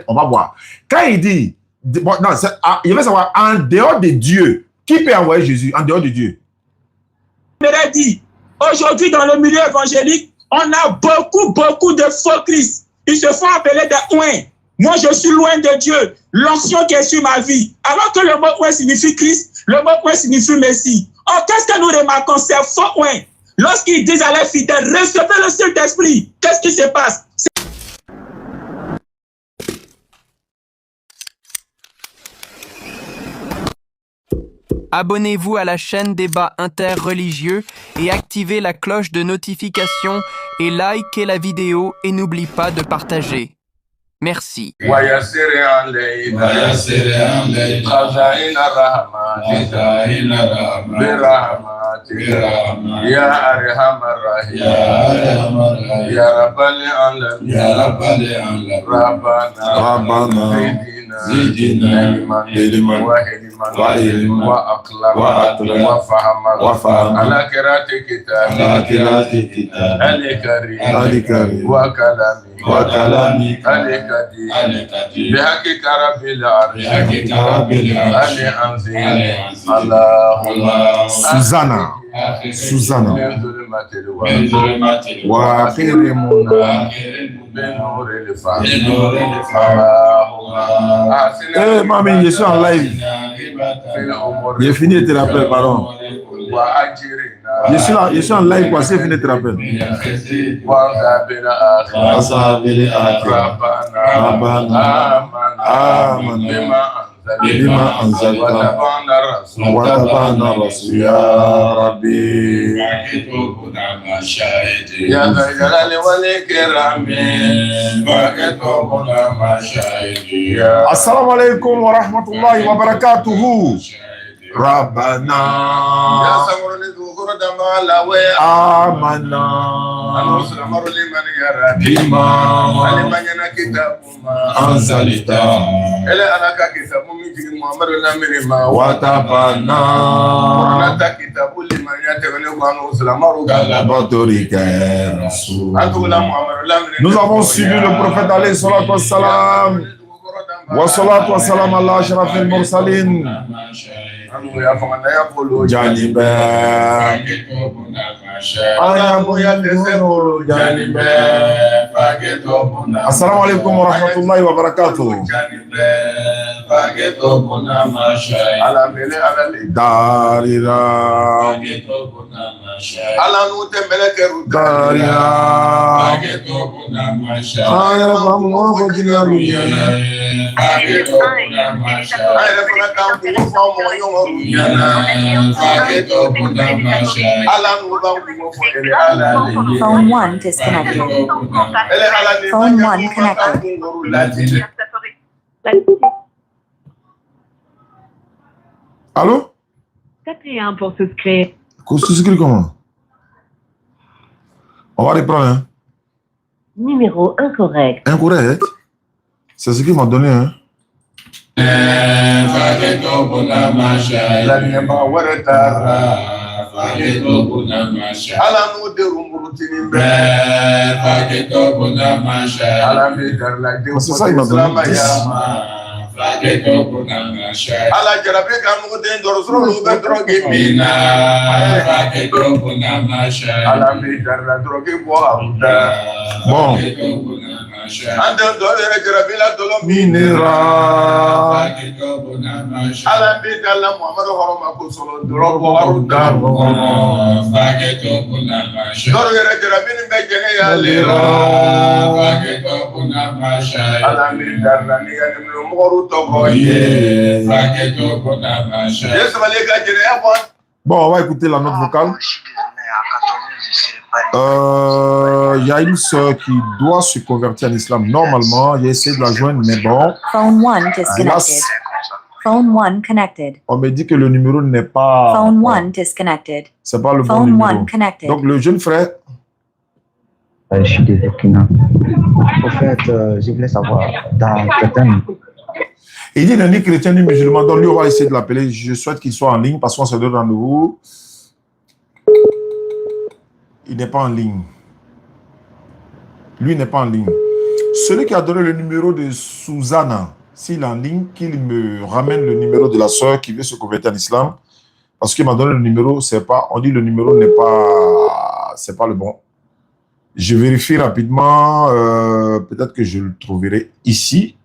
On va voir. Quand il dit, bon, non, il veut savoir, en dehors de Dieu, qui peut envoyer Jésus en dehors de Dieu? Je dit, aujourd'hui, dans le milieu évangélique, on a beaucoup de faux Christ. Ils se font appeler des ouins. Moi, je suis loin de Dieu. L'onction qui est sur ma vie. Alors que le mot ouin signifie Christ, le mot ouin signifie Messie. Or, qu'est-ce que nous remarquons? C'est faux ouin. Lorsqu'ils disent à leurs fidèles, recevez le Saint-Esprit, qu'est-ce qui se passe? Abonnez-vous à la chaîne Débat interreligieux et activez la cloche de notification et likez la vidéo et n'oublie pas de partager. Merci. زدنا علما وعقلا وفهما على قراءة كتابك الكريم وكلامك القديم بحقك رب العرش الله سوزانا وأكرمنا بنور الفهم. Eh, mamie, je suis en live. J'ai fini de te rappeler, pardon. Je suis en live, quoi, c'est fini de te rappeler. بما أنزلت وتبعنا الرسول يا ربي يا ذا الجلال والإكرام فكتبنا مشاهدي. السلام عليكم ورحمة الله وبركاته. ربنا آمنا أنزلت وتبعنا Nous avons suivi le prophète alayhi salatu wassalam. Wa salatu wassalam ala ashrafil mursalin. Janibe Assalamu alaikum wa rahmatullahi wa barakatuh. Darira Phone 1 disconnected. Phone 1 connected. Allô? Tapez 1 pour souscrire. Souscrire comment? On va reprendre, hein? Numéro incorrect. Incorrect? C'est ce qu'il m'a donné, hein? C'est ça, il m'a donné 10. Bon. Bon, on va écouter la note vocale. Il y a une sœur qui doit se convertir en islam. Normalement, j'ai essayé de la joindre, mais bon. Phone 1 disconnected. Phone 1 connected. On me dit que le numéro n'est pas. Phone 1 disconnected. C'est pas le bon Phone numéro. 1 connected. Donc le jeune frère. Je suis des Burkina. En fait, je voulais savoir, dans certaines... Il dit ni chrétien ni musulman. Donc lui, on va essayer de l'appeler. Je souhaite qu'il soit en ligne parce qu'on se donne rendez-vous. Il n'est pas en ligne. Lui n'est pas en ligne. Celui qui a donné le numéro de Susanna, s'il est en ligne, qu'il me ramène le numéro de la sœur qui veut se convertir en islam. Parce qu'il m'a donné le numéro, c'est pas, on dit le numéro n'est pas, c'est pas le bon. Je vérifie rapidement, peut-être que je le trouverai ici.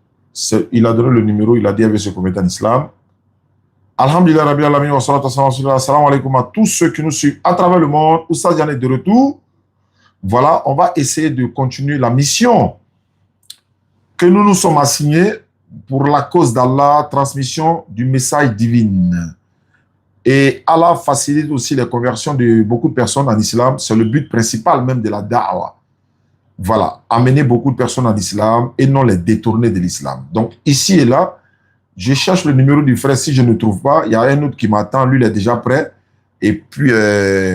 Il a donné le numéro, il a dit qu'il veut se convertir en islam. Alhamdulillah, Rabbi Alamin, wa salatu wa salam, assalamu alaikum à tous ceux qui nous suivent à travers le monde. Oustaz Yann est de retour. Voilà, on va essayer de continuer la mission que nous nous sommes assignés pour la cause d'Allah, transmission du message divin. Et Allah facilite aussi les conversions de beaucoup de personnes en islam. C'est le but principal même de la da'wah. Voilà, amener beaucoup de personnes en islam et non les détourner de l'islam. Donc ici et là, je cherche le numéro du frère. Si je ne trouve pas, il y a un autre qui m'attend. Lui, il est déjà prêt. Et puis,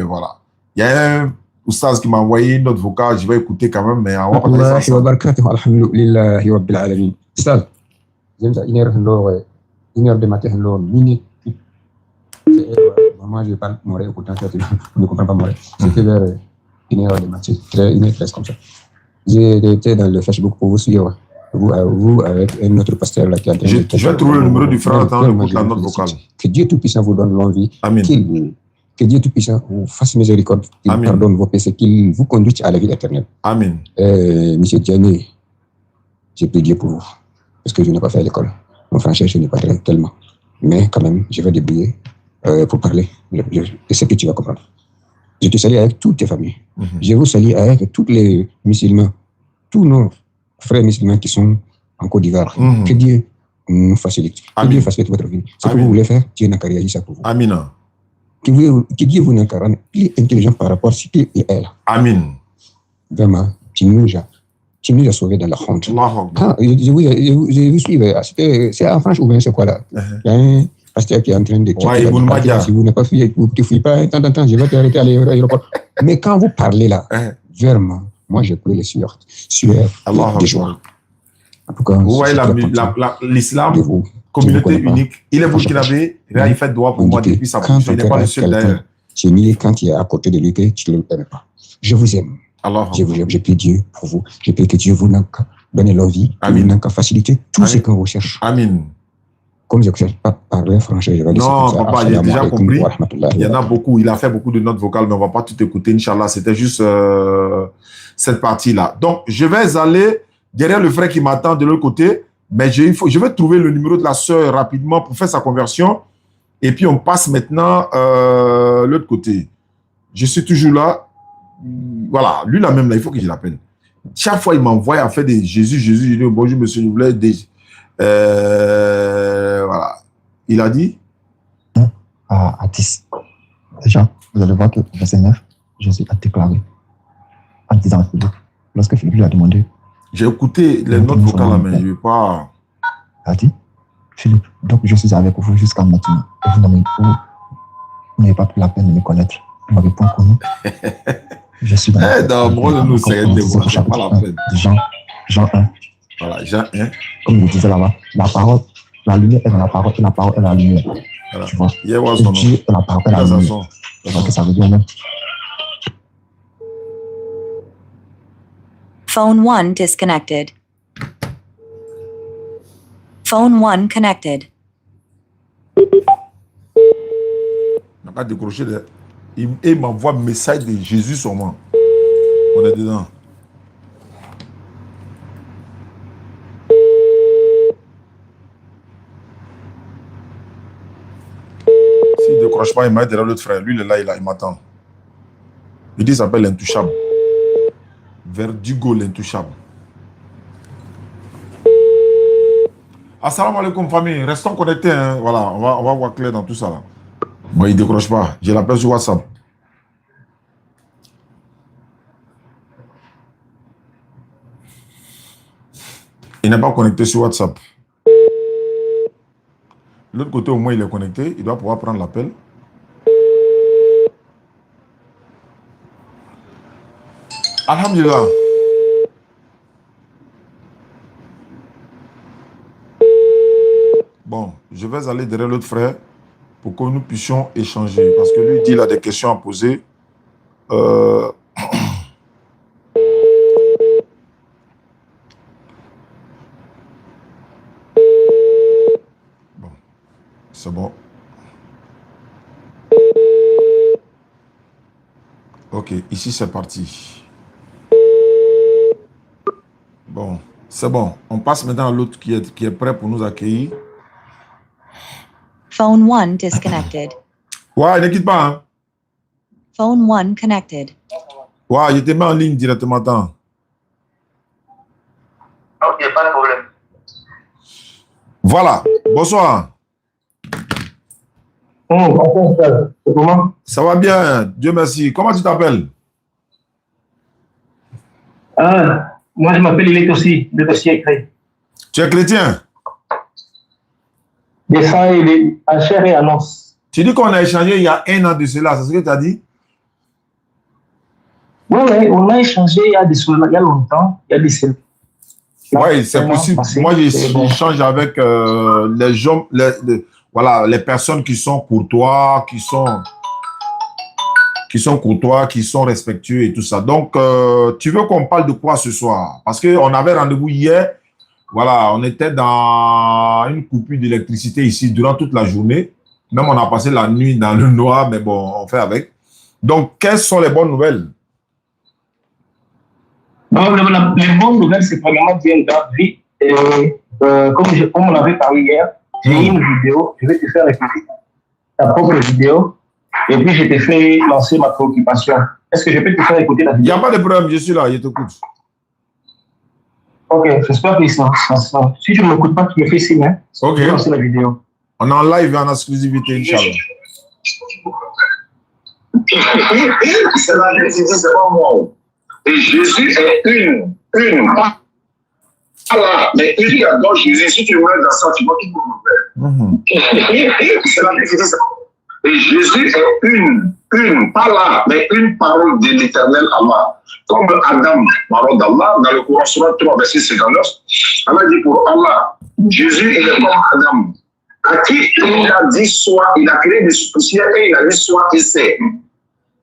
voilà. Il y a un oustaz qui m'a envoyé une note vocale. Je vais écouter quand même, mais on va pas الله وبركاته الحمد لله رب العالمين استاذ j'aime ça une heure de matin minute moi je parle moré pourtant tu ne comprends pas moré c'était vers une heure de matin 1h13 comme ça j'ai été dans le Facebook pour vous suivre vous avec un autre pasteur là qui a je vais trouver le numéro du frère attends écoute la note vocale que Dieu Tout-Puissant vous donne l'envie Amen. Que Dieu Tout-Puissant vous fasse miséricorde, qu'il pardonne vos péchés, qu'il vous conduise à la vie éternelle. Amen. Monsieur Diané, j'ai prié pour vous, parce que je n'ai pas fait l'école. Mon français, je n'ai pas tellement. Mais quand même, je vais débrouiller pour parler de ce que tu vas comprendre. Je te salue avec toutes tes familles. Je vous salue avec tous les musulmans, tous nos frères musulmans qui sont en Côte d'Ivoire. Que Dieu nous facilite. Que Dieu facilite votre vie. Ce que vous voulez faire, Dieu n'a qu'à réaliser ça pour vous. Amen. Que Dieu vous n'incarne plus intelligent par rapport à ce qu'il est. Amen. Vraiment, tu nous as sauvés dans la honte. Quand je vous suis, c'est en France ou bien c'est quoi là? Il y a un pasteur qui est en train de checker. Si vous n'avez pas fui, vous ne fuyez pas un temps, je vais t'arrêter à l'aéroport. Mais quand vous parlez là, vraiment, moi j'ai pris les sueurs des joie. En tout cas, vous voyez l'islam, communauté unique. Il est burkinabé, il fait droit pour moi depuis sa position. Il n'est pas le seul d'ailleurs. C'est mieux quand il est à côté de lui que tu ne le permets pas. Je vous aime. Je vous aime. Je prie Dieu pour vous. Je prie que Dieu vous n'a qu'à donner l'envie, que vous n'a qu'à faciliter tout ce qu'on recherche. Amen. Comme je ne sais pas parler français, je vais laisser non, comme ça. papa, j'ai déjà compris. Il y en a beaucoup. Il a fait beaucoup de notes vocales, mais on ne va pas tout écouter, Inch'Allah. C'était juste cette partie-là. Donc, je vais aller derrière le frère qui m'attend de l'autre côté. Mais je vais trouver le numéro de la sœur rapidement pour faire sa conversion. Et puis, on passe maintenant l'autre côté. Je suis toujours là. Voilà, lui là même, là, il faut que je l'appelle. Chaque fois, il m'envoie à faire des Jésus. Je dis, bonjour, monsieur, je voulais des... voilà. Il a dit à 10. Déjà, vous allez voir que verset 9, Jésus a déclaré en disant à Philippe, lorsque Philippe lui a demandé, j'ai écouté les notes vocales là, mais je ne vais pas... Il a dit, Philippe, donc je suis avec vous jusqu'à maintenant. Et vous n'avez pas pris la peine de me connaître. Vous m'avez point connu. Je suis dans nous, c'est pas la peine. Jean 1. Voilà, Jean 1. Comme vous disiez là-bas, la parole, la lumière est dans la parole et la parole est dans la lumière. Voilà. Tu vois. Et Dieu est la parole et la lumière. Donc ça veut dire même. Phone 1 disconnected. Phone 1 connected. On n'a pas décroché. Il m'envoie un message de Jésus sur moi. On est dedans. S'il ne décroche pas, il m'a dit derrière l'autre frère. Lui, il est là, il m'attend. Il dit, il s'appelle l'intouchable. Verdugo, l'intouchable. Assalamu alaikum, famille. Restons connectés. Hein. Voilà, on va voir clair dans tout ça. Là. Moi, il ne décroche pas. Je l'appelle sur WhatsApp. Il n'est pas connecté sur WhatsApp. L'autre côté, au moins, il est connecté. Il doit pouvoir prendre l'appel. Alhamdulillah. Bon, je vais aller derrière l'autre frère pour que nous puissions échanger. Parce que lui dit, il a des questions à poser. C'est bon. Ok, ici c'est parti. Bon, c'est bon. On passe maintenant à l'autre qui est prêt pour nous accueillir. Phone 1 disconnected. Ouais, ne quitte pas. Hein. Phone 1 connected. Ouais, je te mets en ligne directement. Attends. Ok, pas de problème. Voilà, bonsoir. Comment? Ça va bien, Dieu merci. Comment tu t'appelles? Moi je m'appelle Ilek aussi, de dossier écrit. Tu es chrétien? Des sang et des à chair et annonce. Tu dis qu'on a échangé il y a 1 an de cela, c'est ce que tu as dit? Oui, on a échangé il y a longtemps, il y a des semaines. Oui, c'est possible. Moi, j'échange avec les gens, voilà, les personnes qui sont courtois, qui sont courtois, qui sont respectueux et tout ça. Donc, tu veux qu'on parle de quoi ce soir? Parce qu'on avait rendez-vous hier. Voilà, on était dans une coupure d'électricité ici durant toute la journée. Même on a passé la nuit dans le noir, mais bon, on fait avec. Donc, quelles sont les bonnes nouvelles? Non, les bonnes nouvelles, c'est premièrement bien grave. Comme on avait parlé hier, j'ai une vidéo, je vais te faire écouter ta propre vidéo, et puis je te fais lancer ma préoccupation. Est-ce que je peux te faire écouter la vidéo? Il n'y a pas de problème, je suis là, je t'écoute. Ok, j'espère que ça. Si tu ne m'écoutes pas, tu me fais signe. Hein? Ok. Je vais lancer la vidéo. On est en live et en exclusivité, Inch'Allah. C'est la Jésus, c'est pas moi. Et Jésus est une. Voilà, mais il dit à donc Jésus, si tu meurs dans ça, tu vas tout le C'est la Jésus, c'est pas moi. Et Jésus est une, pas là, mais une parole de l'éternel Allah. Comme Adam, parole d'Allah, dans le Coran, Surat 3, verset 59, Allah dit pour Allah, Jésus il est comme Adam, à qui il a dit soit, il a créé des poussières et il a dit soit, il sait.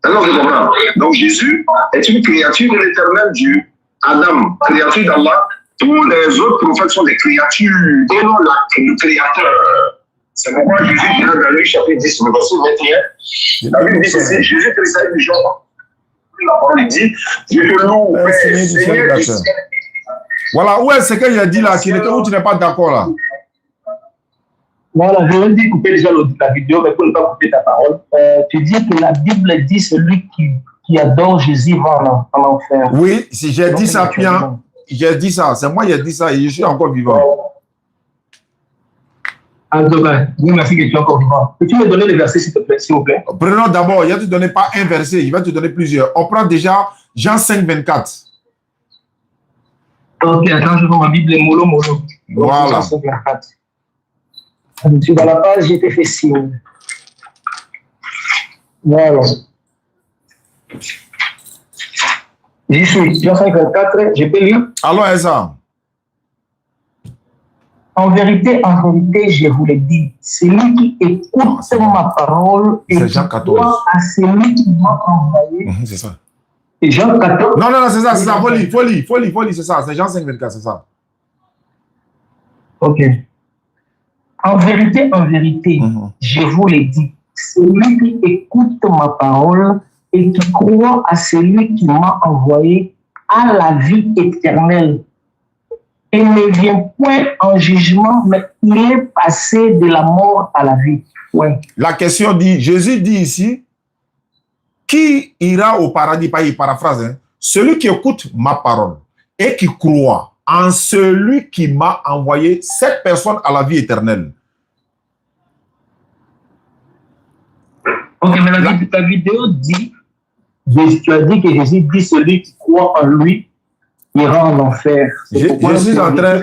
Alors, je comprends. Donc, Jésus est une créature de l'éternel Dieu, Adam, créature d'Allah. Tous les autres prophètes sont des créatures et non le créateur. C'est pourquoi Jésus dit dans le chapitre 10, le verset 21, la Bible dit ceci, Jésus Christ a dit, la parole dit, je te loue, Seigneur du ciel. Voilà, où est-ce qu'il a dit là, où tu n'es pas d'accord là? Voilà, je viens de couper déjà la vidéo, mais pour ne pas couper ta parole, tu dis que la Bible dit celui qui adore Jésus va en enfer. Oui, si j'ai dit ça, bien, j'ai dit ça, c'est moi qui ai dit ça et je suis encore vivant. Alors, oui, merci que tu es encore vivant. Peux-tu me donner les versets, s'il vous plaît? Prenons d'abord, il ne te donner pas un verset, il va te donner plusieurs. On prend déjà Jean 5, 24. Ok, attends, je vois ma Bible, mollo. Voilà. Jean 5, 24. Je suis dans la page, j'ai été fait signe. Voilà. J'y suis. Jean 5, 24, je peux lire? Allons, Esa. En vérité, je vous le dis, celui qui écoute ma parole et qui croit à celui qui m'a envoyé. C'est ça. Et Jean 14. Non, c'est ça, folie, c'est ça, c'est Jean 5, 24, c'est ça. Ok. En vérité, je vous le dis, celui qui écoute ma parole et qui croit à celui qui m'a envoyé a la vie éternelle. Il ne vient point en jugement, mais il est passé de la mort à la vie. Ouais. La question dit, Jésus dit ici, qui ira au paradis, pas il paraphrase, hein, celui qui écoute ma parole et qui croit en celui qui m'a envoyé, cette personne à la vie éternelle. Ok, mais la vidéo dit, tu as dit que Jésus dit celui qui croit en lui ira en enfer. Je suis en train,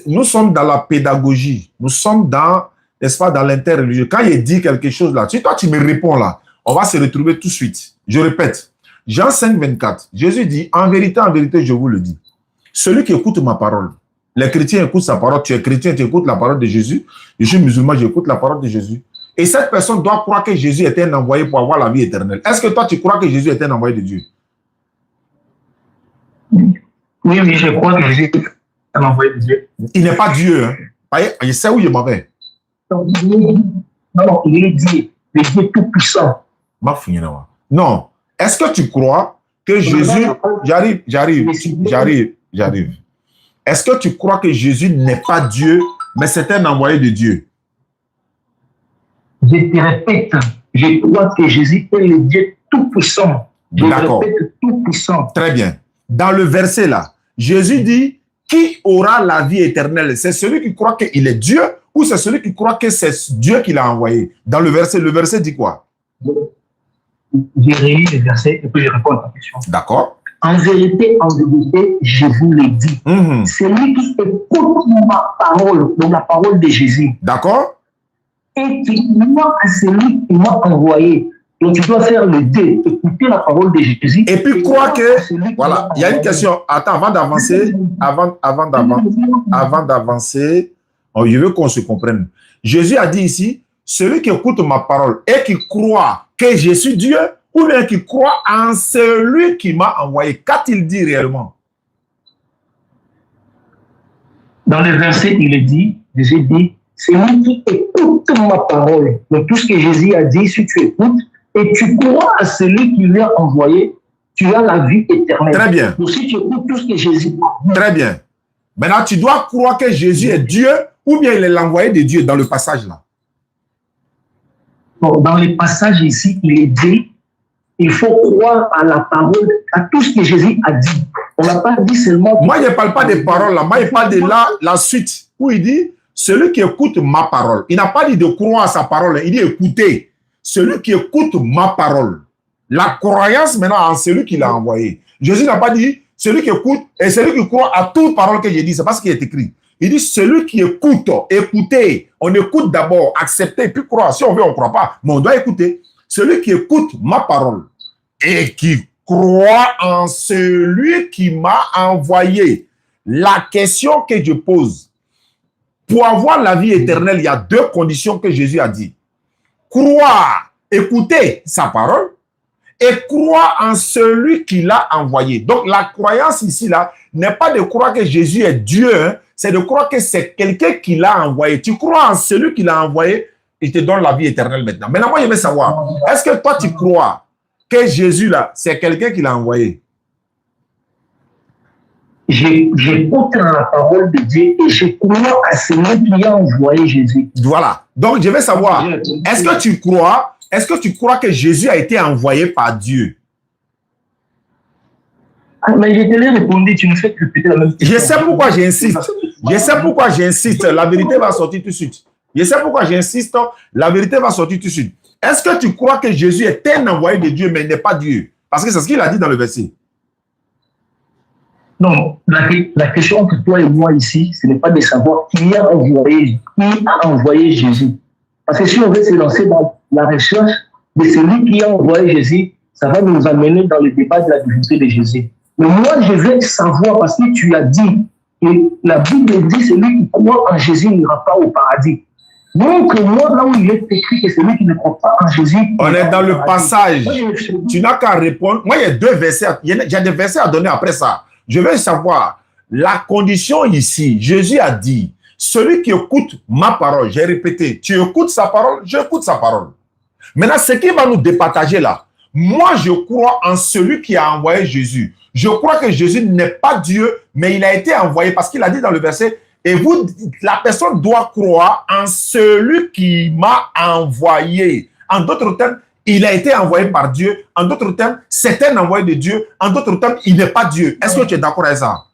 nous sommes dans la pédagogie, nous sommes dans, n'est-ce pas, dans l'interreligieux. Quand il dit quelque chose là, si toi tu me réponds là, on va se retrouver tout de suite. Je répète, Jean 5, 24, Jésus dit, en vérité, je vous le dis, celui qui écoute ma parole, les chrétiens écoutent sa parole, tu es chrétien, tu écoutes la parole de Jésus, je suis musulman, j'écoute la parole de Jésus. Et cette personne doit croire que Jésus était un envoyé pour avoir la vie éternelle. Est-ce que toi, tu crois que Jésus était un envoyé de Dieu? Oui, je crois que Jésus est un envoyé de Dieu. Il n'est pas Dieu. Hein. Je sais où je m'en vais. Non, il est Dieu, le Dieu tout-puissant. Non. Est-ce que tu crois que Jésus... J'arrive. Est-ce que tu crois que Jésus n'est pas Dieu, mais c'est un envoyé de Dieu? Je te répète, je crois que Jésus est le Dieu tout-puissant. D'accord. Tout-puissant. Très bien. Dans le verset là, Jésus dit, qui aura la vie éternelle? C'est celui qui croit qu'il est Dieu ou c'est celui qui croit que c'est Dieu qui l'a envoyé? Dans le verset dit quoi? J'ai réuni le verset et puis je réponds à ta question. D'accord. En vérité, je vous l'ai dit. Celui qui écoute ma parole, donc la parole de Jésus. D'accord. Et qui croit à celui qui m'a envoyé. Donc tu dois faire le deux, écouter la parole de Jésus. Et puis croire que, voilà, il y a une question. Attends, avant d'avancer, je veux qu'on se comprenne. Jésus a dit ici, celui qui écoute ma parole et qui croit que je suis Dieu, ou bien qui croit en celui qui m'a envoyé. Qu'a-t-il dit réellement? Dans le verset, il est dit, Jésus dit, celui qui écoute ma parole. Donc tout ce que Jésus a dit, si tu écoutes, et tu crois à celui qui l'a envoyé, tu as la vie éternelle. Très bien. Donc si tu écoutes tout ce que Jésus dit. Très bien. Maintenant, tu dois croire que Jésus est Dieu, ou bien il est l'envoyé de Dieu dans le passage là. Bon, dans le passage ici, il est dit, il faut croire à la parole, à tout ce que Jésus a dit. On n'a pas dit seulement... Moi, je ne parle pas des paroles là. Moi, je parle de la suite. Où il dit, celui qui écoute ma parole. Il n'a pas dit de croire à sa parole. Il dit écoutez. Celui qui écoute ma parole. La croyance maintenant en celui qui l'a envoyé. Jésus n'a pas dit celui qui écoute et celui qui croit à toute parole que j'ai dit. C'est pas ce qui est écrit. Il dit celui qui écoute. Écoutez. On écoute d'abord. Accepter puis croire. Si on veut, on ne croit pas. Mais on doit écouter. Celui qui écoute ma parole et qui croit en celui qui m'a envoyé. La question que je pose, pour avoir la vie éternelle, il y a deux conditions que Jésus a dit. Croire, écouter sa parole et croire en celui qui l'a envoyé. Donc la croyance ici, là, n'est pas de croire que Jésus est Dieu, hein, c'est de croire que c'est quelqu'un qui l'a envoyé. Tu crois en celui qui l'a envoyé, il te donne la vie éternelle maintenant. Maintenant, moi, je veux savoir, est-ce que toi, tu crois que Jésus, là, c'est quelqu'un qui l'a envoyé? J'écoute la parole de Dieu et je crois à celui qui a envoyé Jésus. Voilà. Donc, je veux savoir, est-ce que tu crois que Jésus a été envoyé par Dieu? Ah, mais je te l'ai répondu, tu ne fais que répéter la même question. Je sais pourquoi j'insiste. Je sais pourquoi j'insiste. La vérité va sortir tout de suite. Je sais pourquoi j'insiste. La vérité va sortir tout de suite. Est-ce que tu crois que Jésus est un envoyé de Dieu, mais il n'est pas Dieu? Parce que c'est ce qu'il a dit dans le verset. Non, la question entre toi et moi ici, ce n'est pas de savoir qui a envoyé Jésus. Parce que si on veut se lancer dans la recherche de celui qui a envoyé Jésus, ça va nous amener dans le débat de la divinité de Jésus. Mais moi, je veux savoir, parce que tu as dit, et la Bible dit, celui qui croit en Jésus n'ira pas au paradis. Donc, moi, là où il est écrit que celui qui ne croit pas en Jésus... On est dans le passage. Tu n'as qu'à répondre. Moi, il y a deux versets. J'ai des versets à donner après ça. Je veux savoir, la condition ici, Jésus a dit, celui qui écoute ma parole, j'ai répété, tu écoutes sa parole, j'écoute sa parole. Maintenant, ce qui va nous départager là, moi, je crois en celui qui a envoyé Jésus. Je crois que Jésus n'est pas Dieu, mais il a été envoyé parce qu'il a dit dans le verset, et vous, la personne doit croire en celui qui m'a envoyé. En d'autres termes, il a été envoyé par Dieu. En d'autres termes, c'est un envoyé de Dieu. En d'autres termes, il n'est pas Dieu. Est-ce que tu es d'accord avec ça?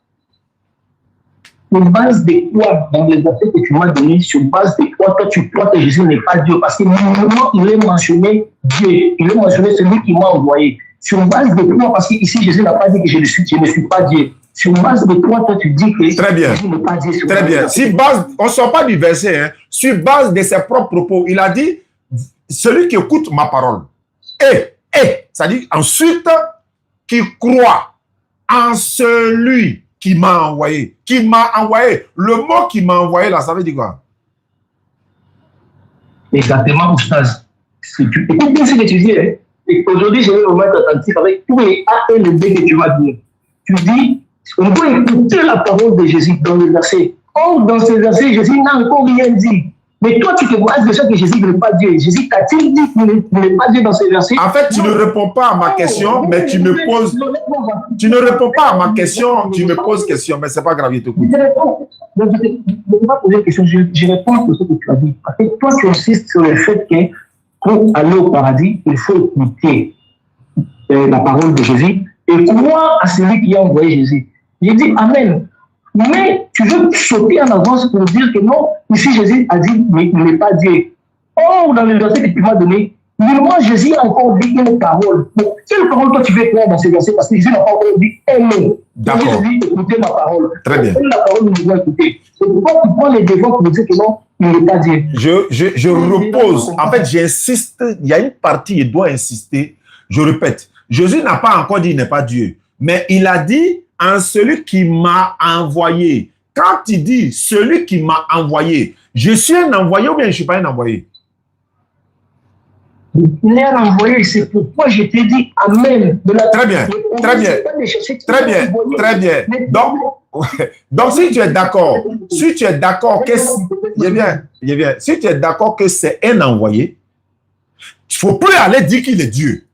Sur base de quoi, dans les versets que tu m'as donné, sur base de quoi, toi, tu crois que Jésus n'est pas Dieu? Parce que normalement, il est mentionné Dieu. Il est mentionné celui qui m'a envoyé. Sur base de quoi? Parce qu'ici, Jésus n'a pas dit que je ne suis pas Dieu. Sur base de quoi, toi, tu dis que très bien. Jésus n'est pas Dieu? Très bien. Si base, on ne sort pas du verset. Hein. Sur base de ses propres propos, il a dit, celui qui écoute ma parole. Ça dit ensuite, qui croit en celui qui m'a envoyé. Qui m'a envoyé. Le mot qui m'a envoyé, là, ça veut dire quoi? Exactement, Oustaz. Écoute bien ce que tu dis. Hein. Et aujourd'hui, je vais me mettre attentif avec tous les A et les B que tu vas dire. Tu dis, on doit écouter la parole de Jésus dans le verset. Or, dans ce verset, Jésus n'a encore rien dit. Mais toi, tu te vois de ça que Jésus n'est pas Dieu. Jésus t'a-t-il dit qu'il n'est pas Dieu dans ce verset? En fait, tu ne réponds pas à ma question, mais tu me poses... Tu ne réponds pas à ma question, tu me poses question, mais c'est pas grave, je t'écoute. Je réponds. Donc, je ne vais pas poser de question, je réponds à ce que tu as dit. Parce que toi, tu insistes sur le fait que pour aller au paradis, il faut écouter la parole de Jésus et croire à celui qui a envoyé Jésus. J'ai dit Amen. Mais tu veux sauter en avance pour dire que non, ici Jésus a dit, mais il n'est pas Dieu. Or, dans le verset que tu m'as donné, moi Jésus a encore dit une parole. Bon, quelle parole toi tu veux croire dans ce verset? Parce que Jésus n'a pas encore dit un mot. D'accord. Jésus dit, écoutez ma parole. Très bien. La parole, nous devons écouter. C'est pourquoi tu prends les devants pour dire que non, il n'est pas Dieu. Je repose. En fait, j'insiste. Il y a une partie, il doit insister. Je répète. Jésus n'a pas encore dit il n'est pas Dieu. Mais il a dit en celui qui m'a envoyé. Quand il dit celui qui m'a envoyé, je suis un envoyé ou bien je ne suis pas un envoyé? Il est envoyé, c'est pourquoi je t'ai dit Amen. Très bien, très bien, très bien, très bien. Donc si tu es d'accord, si tu es d'accord que si tu es d'accord que c'est un envoyé, il ne faut plus aller dire qu'il est Dieu.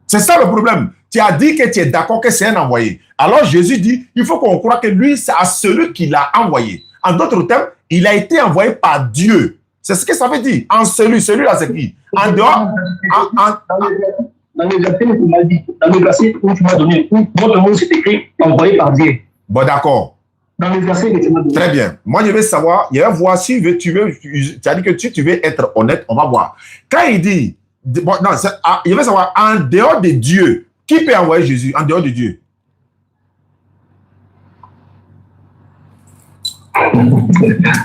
C'est ça le problème. Tu as dit que tu es d'accord que c'est un envoyé. Alors Jésus dit, il faut qu'on croie que lui, c'est à celui qui l'a envoyé. En d'autres termes, il a été envoyé par Dieu. C'est ce que ça veut dire. En celui-là, c'est qui? En dehors. Dans le verset où tu m'as dit, dans le verset où tu m'as donné, votre mot c'est écrit envoyé par Dieu. Bon, d'accord. Dans le verset que tu m'as donné. Très bien. Moi, je vais savoir, je vais voir si tu as dit que si tu veux être honnête, on va voir. Quand il dit, bon, non, je vais savoir, en dehors de Dieu, qui peut envoyer Jésus en dehors de Dieu?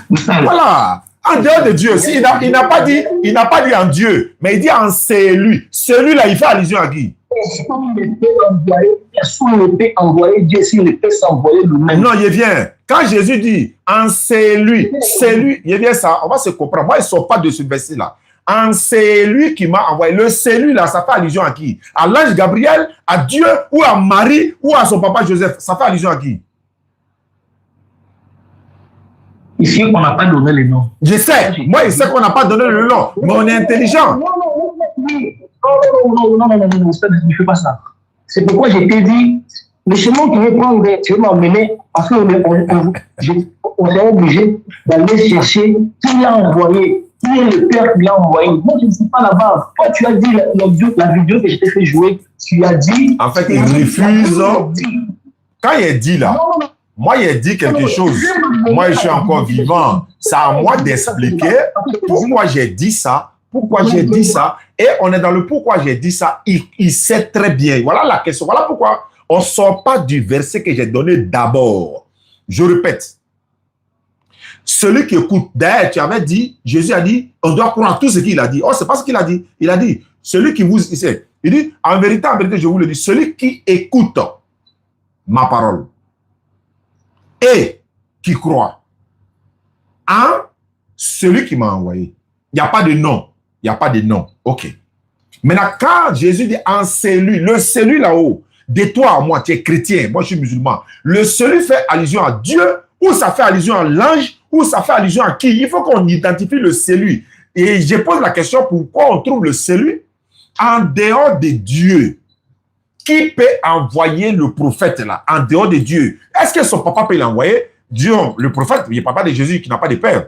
Voilà. En dehors de Dieu, il n'a pas dit en Dieu, mais il dit en celui. Celui-là, il fait allusion à qui? S'il ne peut envoyer Dieu, s'il ne peut s'envoyer lui-même. Non, il vient. Quand Jésus dit en celui, il vient ça, on va se comprendre. Moi, ils ne sont pas de ce verset-là. En celui qui m'a envoyé. Le celui-là, ça fait allusion à qui? À l'ange Gabriel, à Dieu, ou à Marie, ou à son papa Joseph. Ça fait allusion à qui? Ici, on n'a pas donné le nom. Je sais. Moi, je sais qu'on n'a pas donné le nom. Mais on est intelligent. Non, ne fais pas ça. C'est pourquoi je t'ai dit, le chemin que je vais prendre, tu veux m'emmener, parce qu'on est obligé d'aller chercher qui l'a envoyé, qui est le Père qui l'a envoyé. Moi, je ne suis pas là-bas. Toi, tu as dit la vidéo que je t'ai fait jouer, tu as dit... En fait, il refuse. Quand il dit là... Moi, il a dit quelque chose. Moi, je suis encore vivant. C'est à moi d'expliquer pourquoi j'ai dit ça. Pourquoi j'ai dit ça. Et on est dans le pourquoi j'ai dit ça. Il sait très bien. Voilà la question. Voilà pourquoi on ne sort pas du verset que j'ai donné d'abord. Je répète. Celui qui écoute, d'ailleurs, tu avais dit, Jésus a dit, on doit croire tout ce qu'il a dit. Oh, c'est pas ce qu'il a dit. Il a dit, celui qui vous... Il dit, en vérité, je vous le dis, celui qui écoute ma parole et qui croit en celui qui m'a envoyé. Il n'y a pas de nom. Il n'y a pas de nom. OK. Maintenant, quand Jésus dit en celui, le celui là-haut, de toi à moi, tu es chrétien, moi je suis musulman, le celui fait allusion à Dieu, ou ça fait allusion à l'ange, ou ça fait allusion à qui? Il faut qu'on identifie le celui. Et je pose la question, pourquoi on trouve le celui en dehors de Dieu? Qui peut envoyer le prophète là, en dehors de Dieu? Est-ce que son papa peut l'envoyer? Dieu, le prophète, il est papa de Jésus qui n'a pas de père.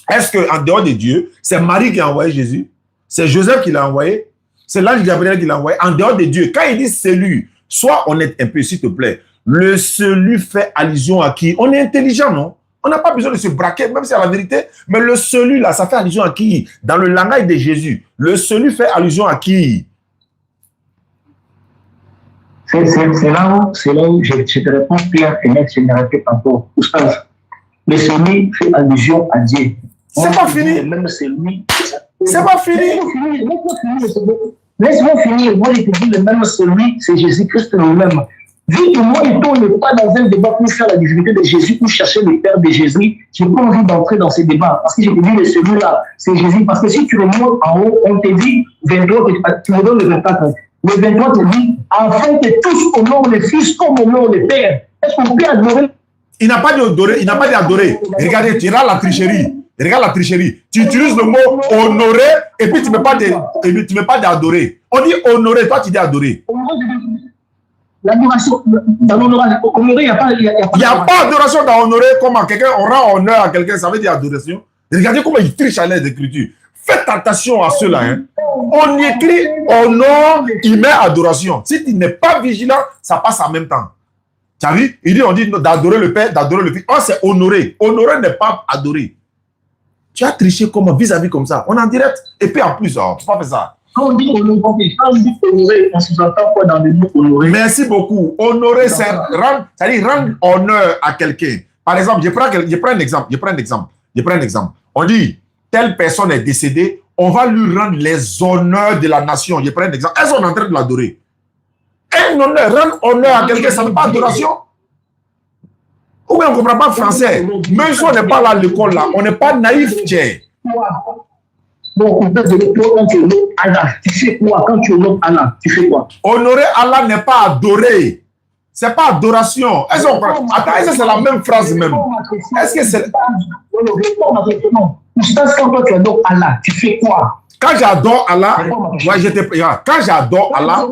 Est-ce qu'en dehors de Dieu, c'est Marie qui a envoyé Jésus? C'est Joseph qui l'a envoyé? C'est l'ange Gabriel qui l'a envoyé? En dehors de Dieu, quand il dit celui, sois honnête un peu, s'il te plaît. Le celui fait allusion à qui? On est intelligent, non? On n'a pas besoin de se braquer, même si c'est la vérité. Mais le celui là, ça fait allusion à qui? Dans le langage de Jésus, le celui fait allusion à qui? C'est là où je te réponds clair et net, je ne répète encore. Le celui fait allusion à Dieu. C'est pas fini. Même celui. C'est pas fini. Laisse-moi finir. Moi, je te dis, le même celui, c'est Jésus-Christ lui-même. Vu que moi, on n'est pas dans un débat pour faire la divinité de Jésus, pour chercher le Père de Jésus, je n'ai pas envie d'entrer dans ces débats. Parce que je te dis, le celui-là, c'est Jésus. Parce que si tu remontes en haut, on te dit 23, tu me donnes le 24. Le 23 te dit, afin que tous honorent le Fils comme honorent le Père. Est-ce qu'on peut adorer? Il n'a pas d'adorer. Regardez, tu iras la tricherie. Regarde la tricherie. Tu utilises le mot honorer et puis tu ne mets pas d'adorer. On dit honorer, toi tu dis adorer. L'adoration, dans l'honoration, honorer, il n'y a pas d'adoration dans honorer comme à quelqu'un, on rend honneur à quelqu'un, ça veut dire adoration. Regardez comment il triche à l'aide d'écriture. Faites attention à cela. Hein. On écrit honore, il met adoration. Si tu n'es pas vigilant, ça passe en même temps. Tu as vu? On dit d'adorer le Père, d'adorer le Fils. Oh, c'est honorer. Honorer n'est pas adorer. Tu as triché comment? Vis-à-vis comme ça. On est en direct. Et puis en plus, on ne peut pas faire ça. Quand on dit honorer, on se sous-entend quoi dans le mot honorer? Merci beaucoup. Honorer, c'est rendre honneur à quelqu'un. Par exemple, je prends un exemple. On dit, telle personne est décédée, on va lui rendre les honneurs de la nation. Je prends un exemple. Elles sont en train de l'adorer. Un honneur, rendre honneur à quelqu'un, ça ne veut pas adoration. Ou bien on ne comprend pas français. Même si on n'est pas là à l'école, là, on n'est pas naïf, tiens. Donc, on peut donner quand tu honores Allah. Tu fais quoi? Quand tu honores Allah, tu fais quoi? Honorer Allah n'est pas adorer. Ce n'est pas adoration. Attends, est-ce que c'est la même phrase même? Est-ce que c'est... Non. Quand toi tu adores Allah, tu fais quoi? Quand j'adore Allah, quand j'adore Allah...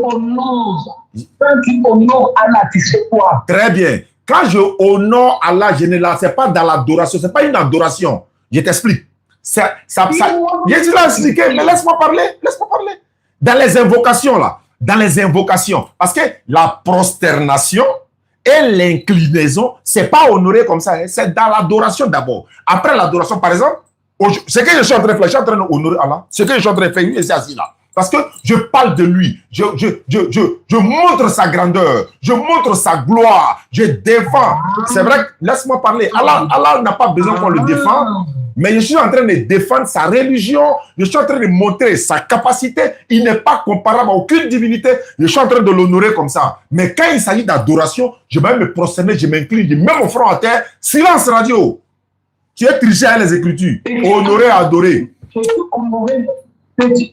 Quand tu honores Allah, tu fais quoi? Très bien. Quand je honore Allah, ce n'est pas dans l'adoration, ce n'est pas une adoration. Je t'explique. Je l'ai expliqué, mais laisse-moi parler. Dans les invocations, là, parce que la prosternation et l'inclinaison, ce n'est pas honoré comme ça, hein, c'est dans l'adoration d'abord. Après l'adoration, par exemple, ce que je suis en train de faire, je suis en train d'honorer Allah, ce que je suis en train de faire, lui, c'est assis là. Parce que je parle de lui, je montre sa grandeur, je montre sa gloire, je défends. C'est vrai, laisse-moi parler. Allah n'a pas besoin qu'on le défende, mais je suis en train de défendre sa religion, je suis en train de montrer sa capacité. Il n'est pas comparable à aucune divinité, je suis en train de l'honorer comme ça. Mais quand il s'agit d'adoration, je vais me prosterner, je m'incline, je mets mon front à terre. Silence radio. Tu es triché à les écritures. Honorer, adorer. Peux-tu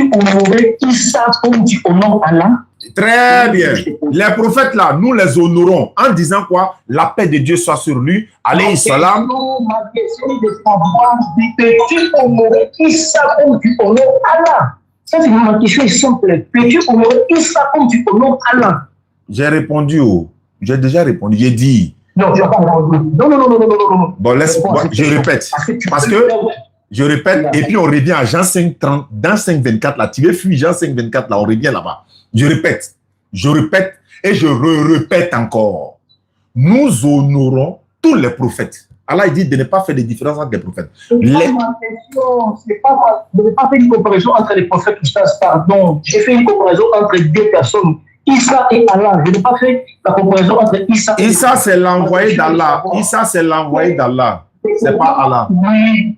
honorer Issa comme tu honores Allah? Très bien. Les prophètes là, nous les honorons en disant quoi? La paix de Dieu soit sur lui. Alayhi salam. Ma question est de savoir, peux-tu honorer Issa comme tu honores Allah? Ça, c'est ma question est simple. Peux-tu honorer Issa comme tu honores Allah? J'ai répondu. J'ai déjà répondu. J'ai dit. Non, tu n'as pas répondu. Non. Bon, laisse-moi. Je répète. Parce que je répète, et puis on revient à Jean 5:30, dans 5:24, là, tu veux fuir Jean 5:24, là, on revient là-bas. Je répète, et je répète encore. Nous honorons tous les prophètes. Allah dit de ne pas faire de différence entre les prophètes. Ma question, c'est pas de ne pas faire une comparaison entre les prophètes, pardon. J'ai fait une comparaison entre deux personnes. Issa et Allah. Je n'ai pas fait la comparaison entre Issa et Allah. Issa, c'est l'envoyé d'Allah. Issa, c'est l'envoyé d'Allah. C'est pas Allah. Oui,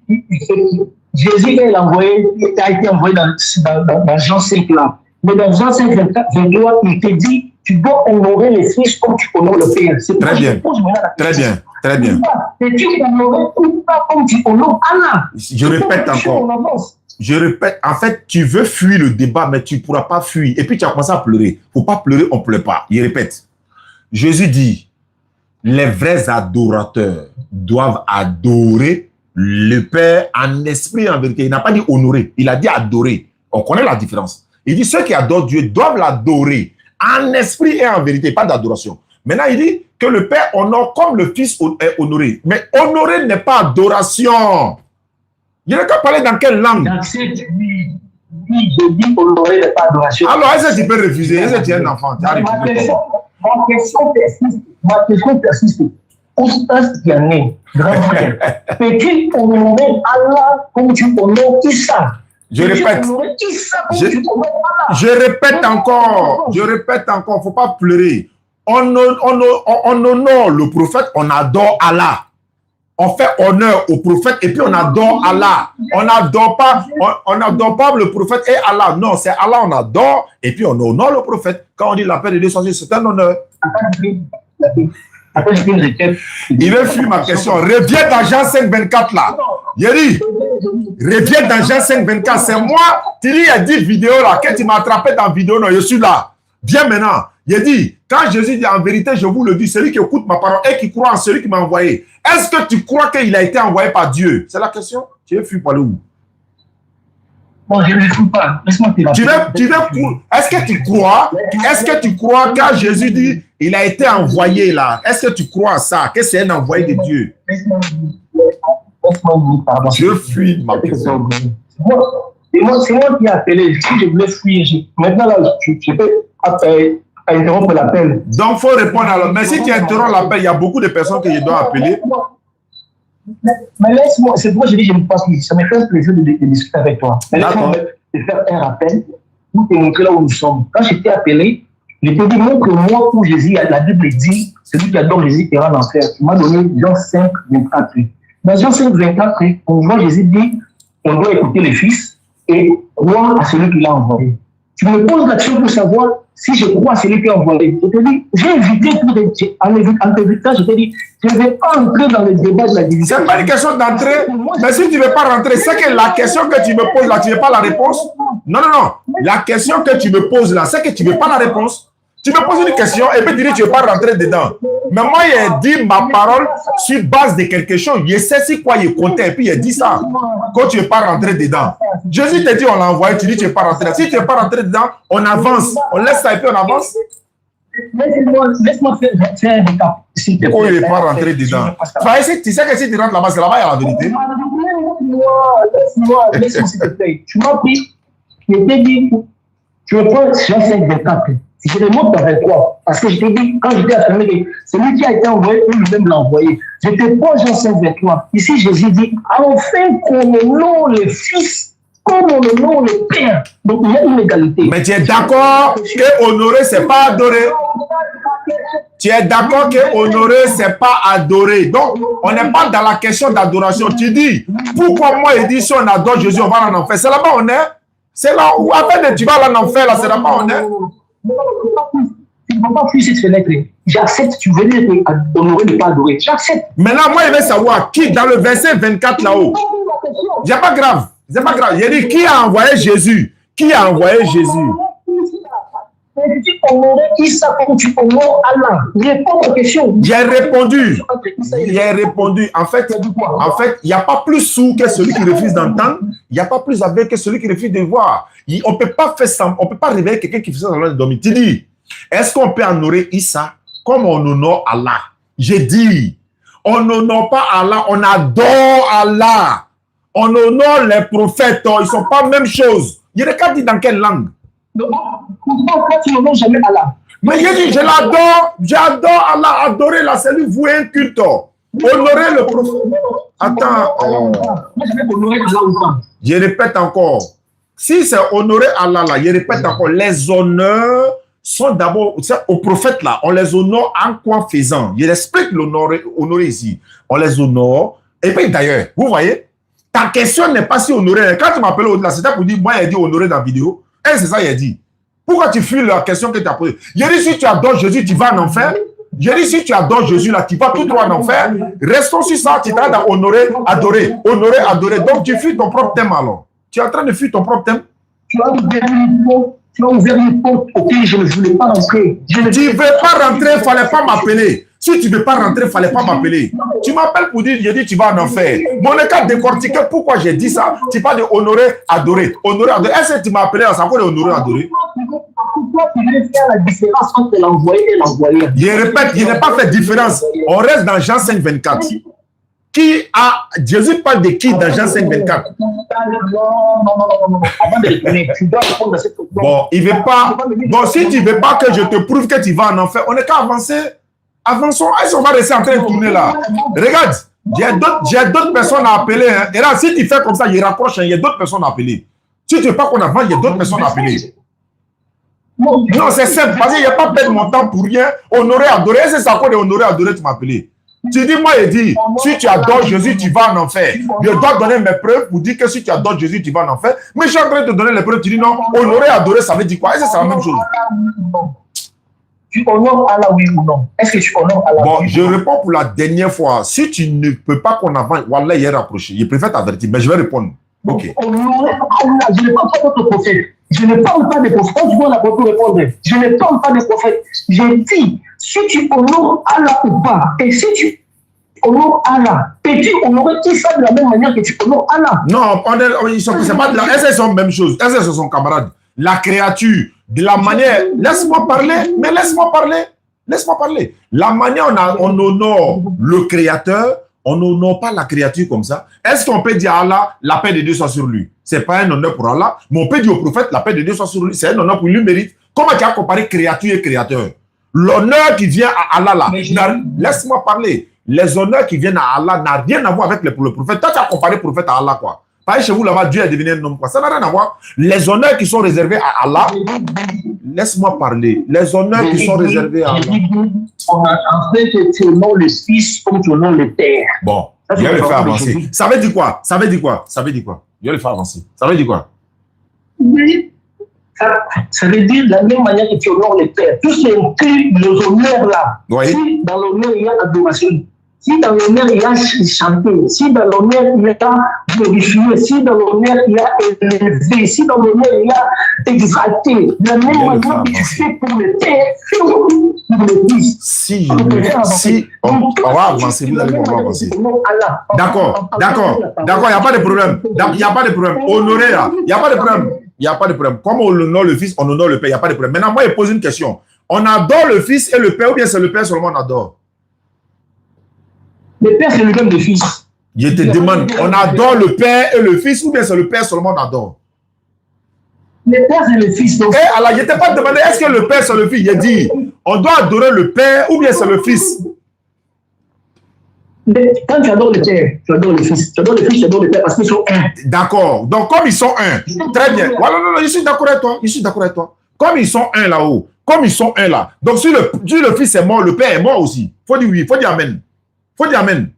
Jésus est envoyé, a été envoyé dans Jean 5 là. Mais dans Jean 5, 24, il te dit, tu dois honorer les fils comme tu honores le Père. Très bien. Très bien. Et tu honorer ou pas comme tu honores Allah. Je répète encore. En fait, tu veux fuir le débat, mais tu ne pourras pas fuir. Et puis tu as commencé à pleurer. Il ne faut pas pleurer, on ne pleure pas. Il répète. Jésus dit, les vrais adorateurs doivent adorer le Père en esprit et en vérité. Il n'a pas dit honorer, il a dit adorer. On connaît la différence. Il dit ceux qui adorent Dieu doivent l'adorer en esprit et en vérité, pas d'adoration. Maintenant, il dit que le Père honore comme le Fils est honoré. Mais honorer n'est pas adoration. Il n'a qu'à parler dans quelle langue? Je dis honorer n'est pas adoration. Alors, est-ce que tu peux refuser? Est-ce que tu es un enfant? Ma question persiste. Oustas Diané, grand frère, peux-tu honorer Allah comme tu honores Issa? Je répète. Je répète encore. Il ne faut pas pleurer. On honore le prophète, on adore Allah. On fait honneur au prophète et puis on adore Allah. On n'adore pas le prophète et Allah. Non, c'est Allah, on adore et puis on honore le prophète. Quand on dit la paix de Dieu, c'est un honneur. Il veut fuir ma question. Reviens dans Jean 5:24 là. Yeri, reviens dans Jean 5:24. C'est moi, tu dis, il y a 10 vidéos là. Quand tu m'as attrapé dans la vidéo, non, je suis là. Viens maintenant. Il dit, Quand Jésus dit en vérité, je vous le dis, celui qui écoute ma parole et qui croit en celui qui m'a envoyé, est-ce que tu crois qu'il a été envoyé par Dieu? C'est la question. Tu es fui pour aller où? Bon, je ne le fous pas. Laisse-moi te Est-ce que tu crois quand Jésus dit il a été envoyé là? Est-ce que tu crois à ça? Que c'est un envoyé de Dieu? Laisse-moi dire, pardon. Je fuis ma question. C'est moi qui ai appelé. Si je voulais fuir, maintenant là, je peux interrompre l'appel. Donc, il faut répondre alors. Mais si tu interromps l'appel, il y a beaucoup de personnes que je dois appeler. Mais laisse-moi, c'est pourquoi je dis que je ne pense plus. Ça me fait plaisir de discuter avec toi. Mais laisse-moi te faire un rappel pour te montrer là où nous sommes. Quand je t'ai appelé, je t'ai dit, montre-moi où Jésus, la Bible dit, celui qui adore Jésus ira en enfer. Tu m'as donné Jean 5, 24. Dans Jean 5, 24, on voit Jésus dit, on doit écouter le Fils et croire à celui qui l'a envoyé. Tu me poses la question pour savoir si je crois à celui qui a envoyé. Je te dis, j'ai invité en t'invitant, je te dis, je ne vais pas entrer dans le débat de la division. Ce n'est pas une question d'entrer, mais si tu ne veux pas rentrer, c'est que la question que tu me poses là, tu ne veux pas la réponse. Non. La question que tu me poses là, c'est que tu ne veux pas la réponse. Tu me poses une question et puis tu dis que tu ne veux pas rentrer dedans. Mais moi, il dit ma parole sur base de quelque chose. Je sais si quoi il comptait et puis il dit ça. Quand tu ne veux pas rentrer dedans. Jésus te dit on l'a envoyé, tu dis que tu ne veux pas rentrer. Si tu ne veux pas rentrer dedans, on avance. On laisse ça et puis on avance. Laisse-moi faire un récap. Pourquoi il ne veut pas rentrer dedans? Tu sais que si tu rentres là-bas, c'est là-bas, il y a la vérité. Laisse-moi s'il te plaît. Tu m'as pris, je t'ai dit, tu me prends Jean 5, 24. Je remonte avec toi. Parce que je t'ai dit, quand je t'ai affirmé que celui qui a été envoyé, lui-même l'a envoyé. Je te prends Jean 5, 23. Ici, Jésus dit, enfin qu'on honore le Fils comme on honore le Père. Donc, il y a une égalité. Mais tu es d'accord que honorer, ce n'est pas adorer? Tu es d'accord que honorer, ce n'est pas adorer? Donc, on n'est pas dans la question d'adoration. Tu dis, pourquoi moi, il dit, si on adore Jésus, on va en enfer? C'est là-bas on est. C'est là où, après, tu vas en enfer, là, c'est là-bas on est. Tu ne peux pas fuir cette fenêtre. J'accepte, tu veux dire honorer, ne pas adorer. J'accepte. Maintenant, moi, je veux savoir qui, dans le verset 24 là-haut, c'est pas grave. C'est pas grave. Il dit qui a envoyé Jésus? Qui a envoyé Jésus? Tu honorer Issa comme tu honores Allah. Réponds aux questions. J'ai répondu. En fait, il n'y a pas plus sourd que celui qui refuse d'entendre. Il n'y a pas plus aveugle que celui qui refuse de voir. On ne peut pas faire ça. On ne peut pas réveiller quelqu'un qui fait ça dans le dormir. Tu dis, est-ce qu'on peut honorer Issa comme on honore Allah? J'ai dit, on n'honore pas Allah, on adore Allah. On honore les prophètes. Ils ne sont pas la même chose. Il y a des cas dit dans quelle langue? Pourquoi tu n'honores jamais Allah? Mais j'ai dit, je l'adore. J'adore Allah. Adorer là, c'est lui vouer un culte. Honorer le prophète. Attends. Je répète encore. Si c'est honorer Allah là, je répète encore. Les honneurs sont d'abord aux prophètes là. On les honore en quoi faisant? Je explique l'honorer ici. On les honore. Et puis d'ailleurs, vous voyez, ta question n'est pas si honorer. Quand tu m'appelles au-delà, c'était pour dire, moi, il a dit honorer dans la vidéo. Et c'est ça, il a dit. Pourquoi tu fuis la question que tu as posée? J'ai dit, si tu adores Jésus, tu vas en enfer. J'ai dit, si tu adores Jésus, là, tu vas tout droit en enfer. Restons sur ça, tu t'arrêtes à honorer, adorer. Honorer, adorer. Donc, tu fuis ton propre thème, alors. Tu es en train de fuir ton propre thème. Tu as ouvert une porte auquel je ne voulais pas rentrer. Tu ne veux pas rentrer, il ne fallait pas m'appeler. Si tu ne veux pas rentrer, il ne fallait pas m'appeler. Tu m'appelles pour dire, j'ai dit, tu vas en enfer. Mon cas décortiqué, pourquoi j'ai dit ça? Tu parles de honorer, adorer. Honorer, adorer. Est-ce que tu m'as appelé à ça pour honorer, adorer? Pourquoi tu veux faire la différence entre l'envoyé et l'envoyé? Je répète, il n'est pas fait différence. On reste dans Jean 5, 24. Jésus parle de qui dans Jean 5, 24? Non. Avant de répondre, tu dois répondre à cette question. Bon, il veut pas. Bon, si tu ne veux pas que je te prouve que tu vas en enfer, on n'est qu'à avancer. Avançons. Est-ce qu'on va rester en train de tourner là? Regarde, j'ai d'autres personnes à appeler. Hein. Et là, si tu fais comme ça, il rapproche. Il y a d'autres personnes à appeler. Si tu ne veux pas qu'on avance, il y a d'autres personnes à appeler. Non, c'est simple. Parce qu'il n'y a pas perdre mon temps pour rien. Honorer, adorer. C'est ça qu'on est honorer, adorer, tu m'as appelé. Tu dis, moi, il dit, si tu adores Jésus, tu vas en enfer. Je dois donner mes preuves pour dire que si tu adores Jésus, tu vas en enfer. Mais je suis en train de te donner les preuves. Tu dis, non, honorer, adorer, ça veut dire quoi? Est-ce que c'est la même chose? Tu honores Allah, oui ou non? Est-ce que tu honores Allah? Bon, je réponds pour la dernière fois. Si tu ne peux pas qu'on avance, Wallah, il est rapproché. Je préfère t'avertir, mais je vais répondre. Ok. Honorer Allah, je ne parle pas de votre prophète. Je ne parle pas des prophètes. Quand tu vois la pour répondre, je ne parle pas des prophètes. J'ai dit, si tu honores Allah ou pas, et si tu honores Allah, peux-tu honorer tout ça de la même manière que tu honores Allah? Non, c'est pas de la... Est-ce que c'est la même chose? Est-ce que ce sont camarades? La créature, de la manière... Laisse-moi parler, mais laisse-moi parler. Laisse-moi parler. La manière on honore le créateur, on n'honore pas la créature comme ça. Est-ce qu'on peut dire à Allah, la paix de Dieu soit sur lui? Ce n'est pas un honneur pour Allah, mais on peut dire au prophète, la paix de Dieu soit sur lui. C'est un honneur pour lui mérite. Comment tu as comparé créature et créateur? L'honneur qui vient à Allah là, laisse-moi parler. Les honneurs qui viennent à Allah n'ont rien à voir avec le prophète. Toi, tu as comparé le prophète à Allah, quoi. Par chez vous, là-bas, Dieu est devenu un homme, quoi. Ça n'a rien à voir. Les honneurs qui sont réservés à Allah, laisse-moi parler. Les honneurs qui sont réservés à Allah. En fait, tu honores le Fils comme tu honores le Père. Bon, je vais le faire avancer. Ça veut dire quoi? Ça veut dire quoi? Ça veut dire quoi? Je vais le faire avancer. Ça veut dire quoi? Oui. Ça veut dire de la même manière que tu honores le Père. Tout ce qui inclut les honneurs là. Oui. Si dans l'honneur, il y a l'adoration. Si dans l'honneur, il y a chanter. Si dans l'honneur, il y a glorifier. Si dans l'honneur, il y a élever. Si dans l'honneur, il y a exalter. De la même manière que tu fais pour le Père, fais pour le Fils. Si, on va avancer. On va avancer. D'accord, il n'y a pas de problème. Il n'y a pas de problème. Honorer là, il n'y a pas de problème. Il n'y a pas de problème. Comme on honore le Fils, on honore le Père. Il n'y a pas de problème. Maintenant, moi, je pose une question. On adore le Fils et le Père, ou bien c'est le Père seulement on adore? Le Père, c'est le même le Fils. Je te demande, on adore le Père et le Fils, ou bien c'est le Père seulement on adore? Le Père, c'est le Fils. Donc... Et alors, je ne t'ai pas demandé, est-ce que le Père, c'est le Fils? J'ai dit, on doit adorer le Père, ou bien c'est le Fils? Quand tu adores le Père, tu adores le Fils. Tu adores le Fils, tu adores le Père, parce qu'ils sont un. D'accord. Donc, comme ils sont un, très bien. Voilà, non, je suis d'accord avec toi. Je suis d'accord avec toi. Comme ils sont un là-haut, comme ils sont un là. Donc, si le Fils est mort, le Père est mort aussi. Il faut dire oui, il faut dire Amen. Il faut dire Amen.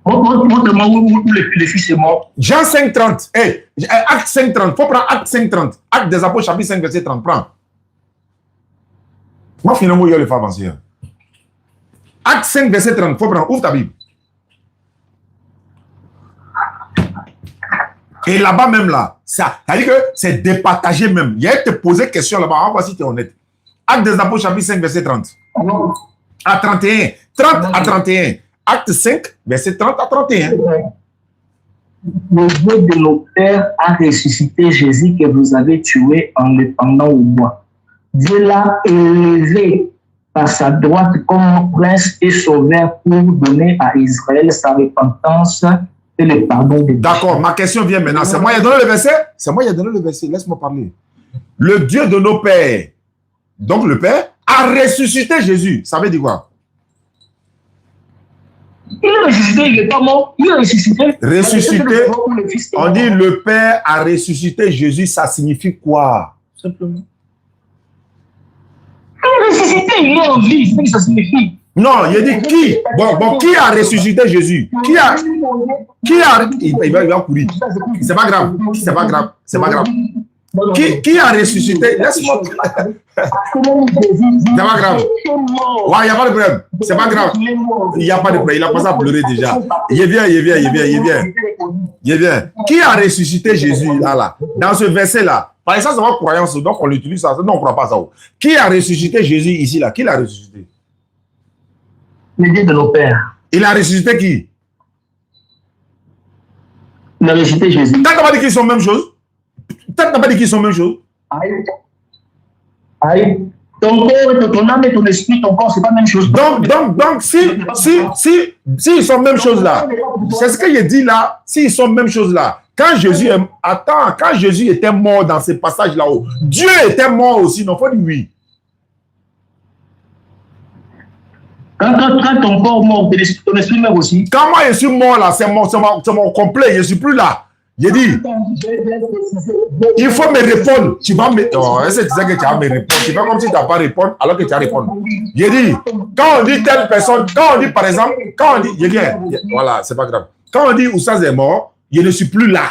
Montre-moi où le Fils est mort. Jean 5,30. Hey, acte 5,30. Il faut prendre acte 5,30. Acte des Apôtres, chapitre 5, verset 30. Prends. Moi, finalement, il y a le faire avancer. Acte 5, verset 30. Il faut prendre. Ouvre ta Bible. Et là-bas même là, ça veut dire que c'est départagé même. Il y a te poser question là-bas. On va voir si tu es honnête. Acte des Apôtres, chapitre 5, verset 30. À 31. 30 à 31. Acte 5, verset 30 à 31. Le Dieu de nos pères a ressuscité Jésus que vous avez tué en le pendant au bois. Dieu l'a élevé par sa droite comme prince et sauveur pour donner à Israël sa repentance et le pardon des péchés. D'accord, ma question vient maintenant. C'est moi qui ai donné le verset? C'est moi qui ai donné le verset. Laisse-moi parler. Le Dieu de nos pères, donc le Père, a ressuscité Jésus. Ça veut dire quoi? Il est ressuscité, il n'est pas mort. Il est ressuscité. Ressuscité, on dit le Père a ressuscité Jésus. Ça signifie quoi? Simplement. Il est ressuscité, il est en vie. C'est ce que ça signifie. Non, il dit qui? Bon, qui a ressuscité Jésus? Qui a il va courir. C'est pas grave. C'est pas grave. C'est pas grave. Qui a ressuscité? Laisse-moi. C'est pas grave. Ouais, il n'y a pas de problème. C'est pas grave. Il n'y a pas de problème. Il a passé à pleurer déjà. Il vient. Qui a ressuscité Jésus là? Dans ce verset-là. Par exemple, c'est votre croyance. Donc, on l'utilise ça. Non, on ne croit pas ça. Qui a ressuscité Jésus ici là? Qui l'a ressuscité? Le Dieu de nos pères. Il a ressuscité qui? Il a ressuscité Jésus. T'as pas dit qu'ils sont même chose? T'as pas dit qu'ils sont même chose? Aïe. Ton corps, ton âme et ton esprit, ton corps, c'est pas la même chose. Donc, si ils sont même chose là, c'est ce qu'il dit là, s'ils sont même chose là, quand Jésus était mort dans ces passages là-haut, Dieu était mort aussi, non, faut dire oui. Quand ton corps mort, ton esprit meurt aussi. Quand moi je suis mort là, c'est mon complet, je ne suis plus là. J'ai dit, il faut me répondre. Tu vas me... Oh, est-ce que tu sais que tu vas me répondre? Tu fais comme si tu n'as pas répondu alors que tu as répondu. J'ai dit, quand on dit telle personne, quand on dit par exemple, quand on dit, j'ai dit, voilà, c'est pas grave. Quand on dit Oussaz est mort, je ne suis plus là.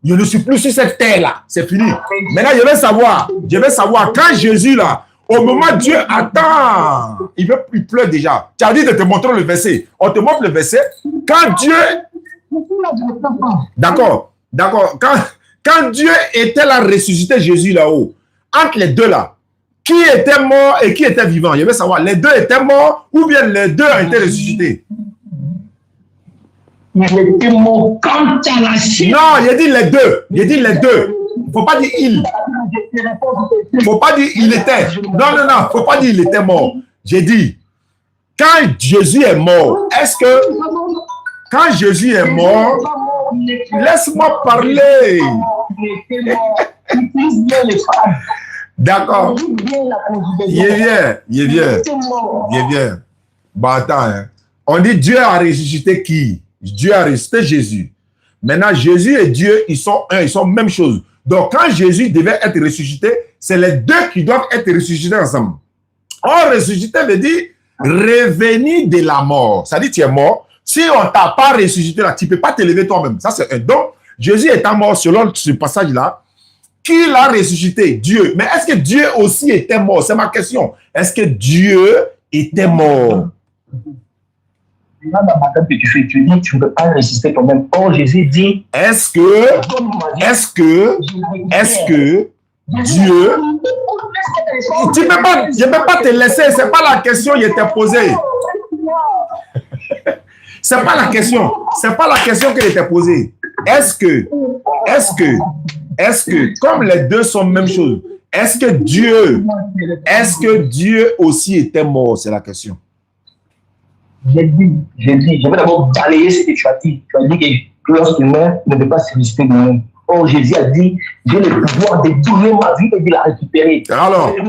Je ne suis plus sur cette terre-là. C'est fini. Maintenant, je vais savoir quand Jésus là, au moment où Dieu attend, il pleure déjà. Tu as dit de te montrer le verset. On te montre le verset. Quand Dieu... D'accord. Quand Dieu était là, ressuscité Jésus là-haut, entre les deux là, qui était mort et qui était vivant? Je veux savoir, les deux étaient morts ou bien les deux ont été ressuscités? Il était mort quand tu as lâché. Non, il a dit les deux. Il a dit les deux. Il ne faut pas dire il. Il ne faut pas dire il était. Non, non, non. Il ne faut pas dire il était mort. J'ai dit, quand Jésus est mort, est-ce que quand Jésus est mort, laisse-moi parler. D'accord. Il est bien. Bon, attends. Hein. On dit Dieu a ressuscité qui? Dieu a ressuscité Jésus. Maintenant, Jésus et Dieu, ils sont un, ils sont même chose. Donc, quand Jésus devait être ressuscité, c'est les deux qui doivent être ressuscités ensemble. Or, ressuscité veut dire revenir de la mort. Ça dit, tu es mort. Si on ne t'a pas ressuscité là, tu ne peux pas te lever toi-même. Ça, c'est un don. Jésus étant mort selon ce passage-là. Qui l'a ressuscité? Dieu. Mais est-ce que Dieu aussi était mort? C'est ma question. Est-ce que Dieu était mort? Dans la bataille que tu fais, tu dis tu ne peux pas résister toi-même. Or, Jésus dit est-ce que Dieu. Tu peux pas, je ne peux pas te laisser, ce n'est pas la question qui était posée. Ce n'est pas la question. Ce n'est pas la question qui était posée. Est-ce que, comme les deux sont même chose, est-ce que Dieu aussi était mort? C'est la question. J'ai dit, je vais d'abord balayer ce que tu as dit. Tu as dit que lorsqu'il meurt, il ne peut pas se résister de nous. Or, Jésus a dit, j'ai le pouvoir de donner ma vie et de la récupérer. Alors, écoute,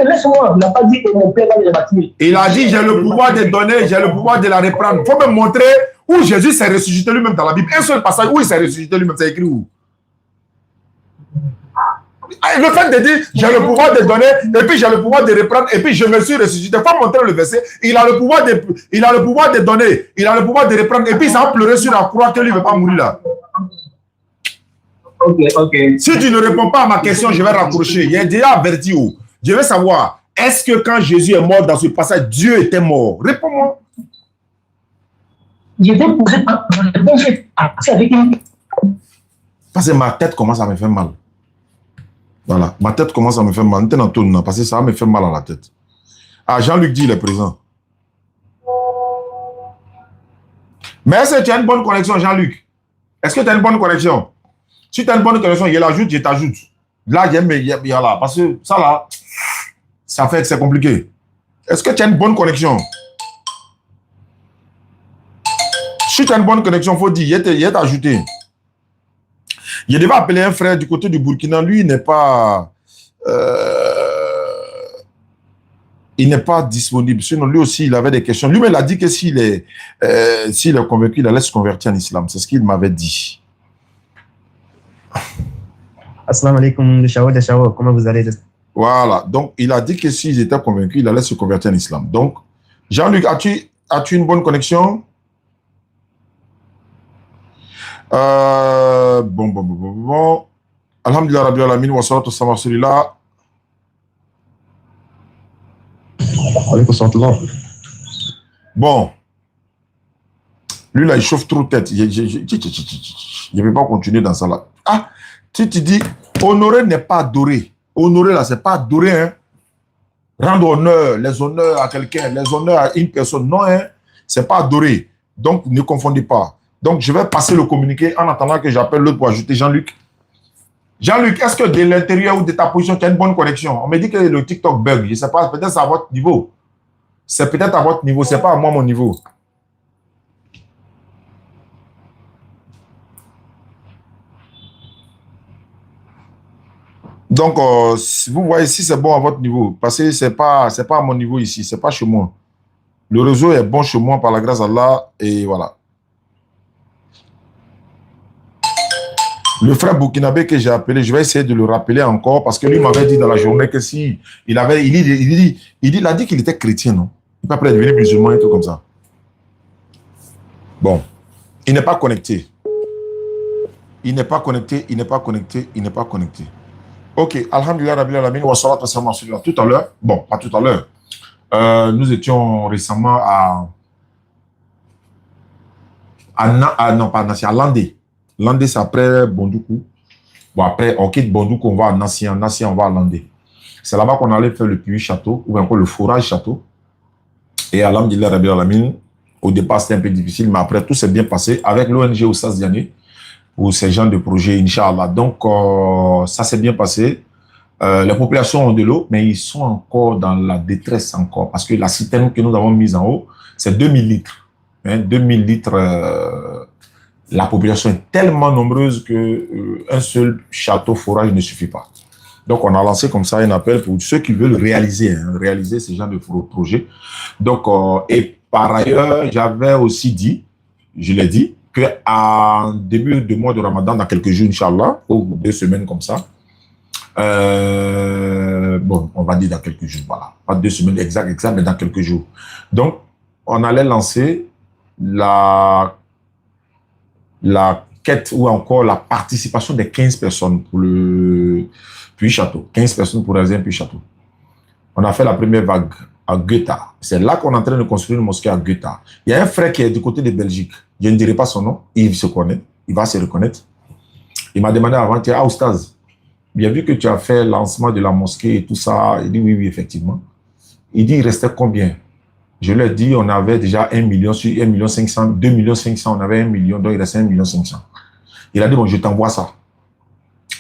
laisse-moi, il n'a pas dit que mon père va le bâtir. Il a dit, j'ai le pouvoir de donner, j'ai le pouvoir de la reprendre. Il faut me montrer où Jésus s'est ressuscité lui-même dans la Bible. Un seul passage où il s'est ressuscité lui-même, c'est écrit où? Le fait de dire, j'ai le pouvoir de donner, et puis j'ai le pouvoir de reprendre, et puis je me suis ressuscité. Il faut montrer le verset. Il a le pouvoir de donner, il a le pouvoir de reprendre, et puis ça a pleuré sur la croix que lui ne veut pas mourir là. Ok. Si tu ne réponds pas à ma question, je vais raccrocher. Il y a déjà averti où? Je veux savoir, est-ce que quand Jésus est mort dans ce passage, Dieu était mort? Réponds-moi. Je vais poser ma réponse avec une... Parce que ma tête commence à me faire mal. Voilà, ma tête commence à me faire mal. Parce que ça me fait mal à la tête. Ah, Jean-Luc dit, il est présent. Mais est-ce que tu as une bonne connexion, Jean-Luc? Est-ce que tu as une bonne connexion? Si tu as une bonne connexion, je l'ajoute, je t'ajoute. Là, là, parce que ça là, ça fait que c'est compliqué. Est-ce que tu as une bonne connexion? Si tu as une bonne connexion, il faut dire, il est ajouté. Je devais appeler un frère du côté du Burkina. Lui, il n'est pas disponible. Sinon, lui aussi, il avait des questions. Lui, il a dit que s'il est convaincu, il allait se convertir en islam. C'est ce qu'il m'avait dit. Assalamu alaikum, Deshawo, comment vous allez? Voilà. Donc, il a dit que s'il était convaincu, il allait se convertir en islam. Donc, Jean-Luc, as-tu une bonne connexion? Bon. Alhamdulillah Rabbil Alamin wa salatu wassalamu ala rasulillah. Bon. Lui là, il chauffe trop tête. Je ne vais pas continuer dans ça là. Ah, tu dis, honorer n'est pas adorer. Honorer là, c'est pas adorer. Hein. Rendre honneur, les honneurs à quelqu'un, les honneurs à une personne. Non, hein, c'est pas adorer. Donc, ne confondez pas. Donc, je vais passer le communiqué en attendant que j'appelle l'autre pour ajouter Jean-Luc. Jean-Luc, est-ce que de l'intérieur ou de ta position, tu as une bonne connexion? On me dit que le TikTok bug. Je ne sais pas, peut-être c'est à votre niveau. C'est peut-être à votre niveau, ce n'est pas à moi mon niveau. Donc, vous voyez si c'est bon à votre niveau. Parce que ce n'est pas à mon niveau ici, ce n'est pas chez moi. Le réseau est bon chez moi par la grâce d'Allah et voilà. Le frère burkinabé que j'ai appelé, je vais essayer de le rappeler encore parce que lui m'avait dit dans la journée que si il a dit qu'il était chrétien, non? Il n'est pas prêt à devenir musulman et tout comme ça. Bon, il n'est pas connecté. Il n'est pas connecté. Ok, alhamdulillah, rabbil alamin, wa salatu wassalamu ala rasulillah. Tout à l'heure, bon, pas tout à l'heure, nous étions récemment à Landé. Landé, c'est après Bondoukou. Bon, après, on quitte Bondoukou, on va à Nassien. Nassien, on va à Landé. C'est là-bas qu'on allait faire le puits château, ou encore le forage château. Et alhamdulillah, Rabbil Alamin, au départ, c'était un peu difficile, mais après, tout s'est bien passé avec l'ONG Oussas Diané, ou ces gens de projet, Inch'Allah. Donc, ça s'est bien passé. Les populations ont de l'eau, mais ils sont encore dans la détresse encore, parce que la citerne que nous avons mise en haut, c'est 2000 litres. 2000 litres, la population est tellement nombreuse que un seul château forage ne suffit pas. Donc, on a lancé comme ça un appel pour ceux qui veulent réaliser, réaliser ces genres de projets. Donc, et par ailleurs, j'avais aussi dit, je l'ai dit, qu'en début de mois de Ramadan, dans quelques jours, Inch'Allah, ou 2 semaines comme ça, bon, on va dire dans quelques jours, voilà. Pas 2 semaines exact, mais dans quelques jours. Donc, on allait lancer la quête ou encore la participation des 15 personnes pour le puits-château. 15 personnes pour réaliser un puits-château. On a fait la première vague à Goetha. C'est là qu'on est en train de construire une mosquée à Goetha. Il y a un frère qui est du côté de Belgique. Je ne dirai pas son nom. Il se connaît. Il va se reconnaître. Il m'a demandé avant, ah, Oustaz, bien vu que tu as fait le lancement de la mosquée et tout ça. Il dit oui, effectivement. Il dit, il restait combien? Je lui ai dit, on avait déjà 1 million sur 1 million 500, 2 millions 500, on avait 1 million, donc il restait 1 million 500. Il a dit, bon, je t'envoie ça.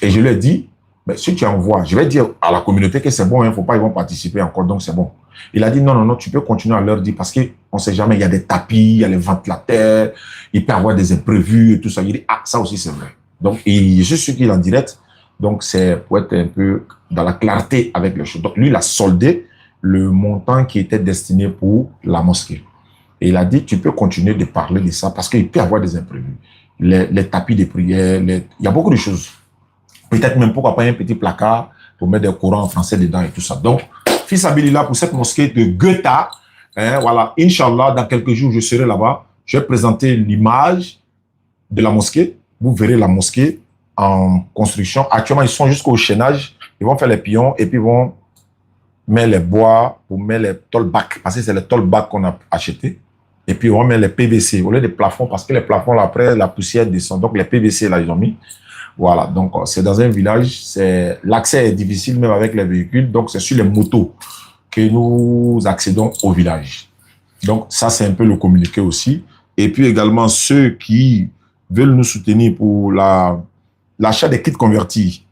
Et je lui ai dit, mais si tu envoies, je vais dire à la communauté que c'est bon, il ne faut pas, ils vont participer encore, donc c'est bon. Il a dit, non, non, non, tu peux continuer à leur dire, parce qu'on ne sait jamais, il y a des tapis, il y a les ventilateurs, il peut y avoir des imprévus et tout ça. Il dit, ah, ça aussi c'est vrai. Donc, je suis sûr qu'il est en direct, donc c'est pour être un peu dans la clarté avec les choses. Donc, lui, il a soldé le montant qui était destiné pour la mosquée. Et il a dit, tu peux continuer de parler de ça, parce qu'il peut y avoir des imprévus. Les tapis de prière, il y a beaucoup de choses. Peut-être même pourquoi pas un petit placard pour mettre des courants en français dedans et tout ça. Donc, fils Abilillah pour cette mosquée de Goetha, voilà, Inch'Allah, dans quelques jours, je serai là-bas. Je vais présenter l'image de la mosquée. Vous verrez la mosquée en construction. Actuellement, ils sont jusqu'au chaînage. Ils vont faire les pions et puis ils vont mettre les bois pour mettre les tollbacks. Parce que c'est les tollbacks qu'on a achetés. Et puis, on met les PVC au lieu des plafonds, parce que les plafonds, là, après, la poussière descend. Donc, les PVC, là, ils ont mis. Voilà, donc c'est dans un village, l'accès est difficile même avec les véhicules, donc c'est sur les motos que nous accédons au village. Donc ça, c'est un peu le communiqué aussi. Et puis également ceux qui veulent nous soutenir pour l'achat des kits convertis.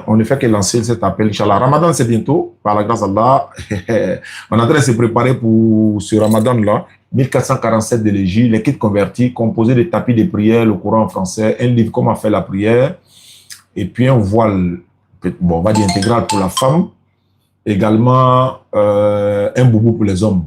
On ne fait que lancer cet appel, Inch'Allah. Ramadan, c'est bientôt, par la grâce d'Allah. On est en train de se préparer pour ce Ramadan-là. 1447 de l'égie, les kits convertis, composés de tapis de prière, le courant en français, un livre comment faire la prière, et puis un voile, bon, on va dire intégral pour la femme, également un boubou pour les hommes.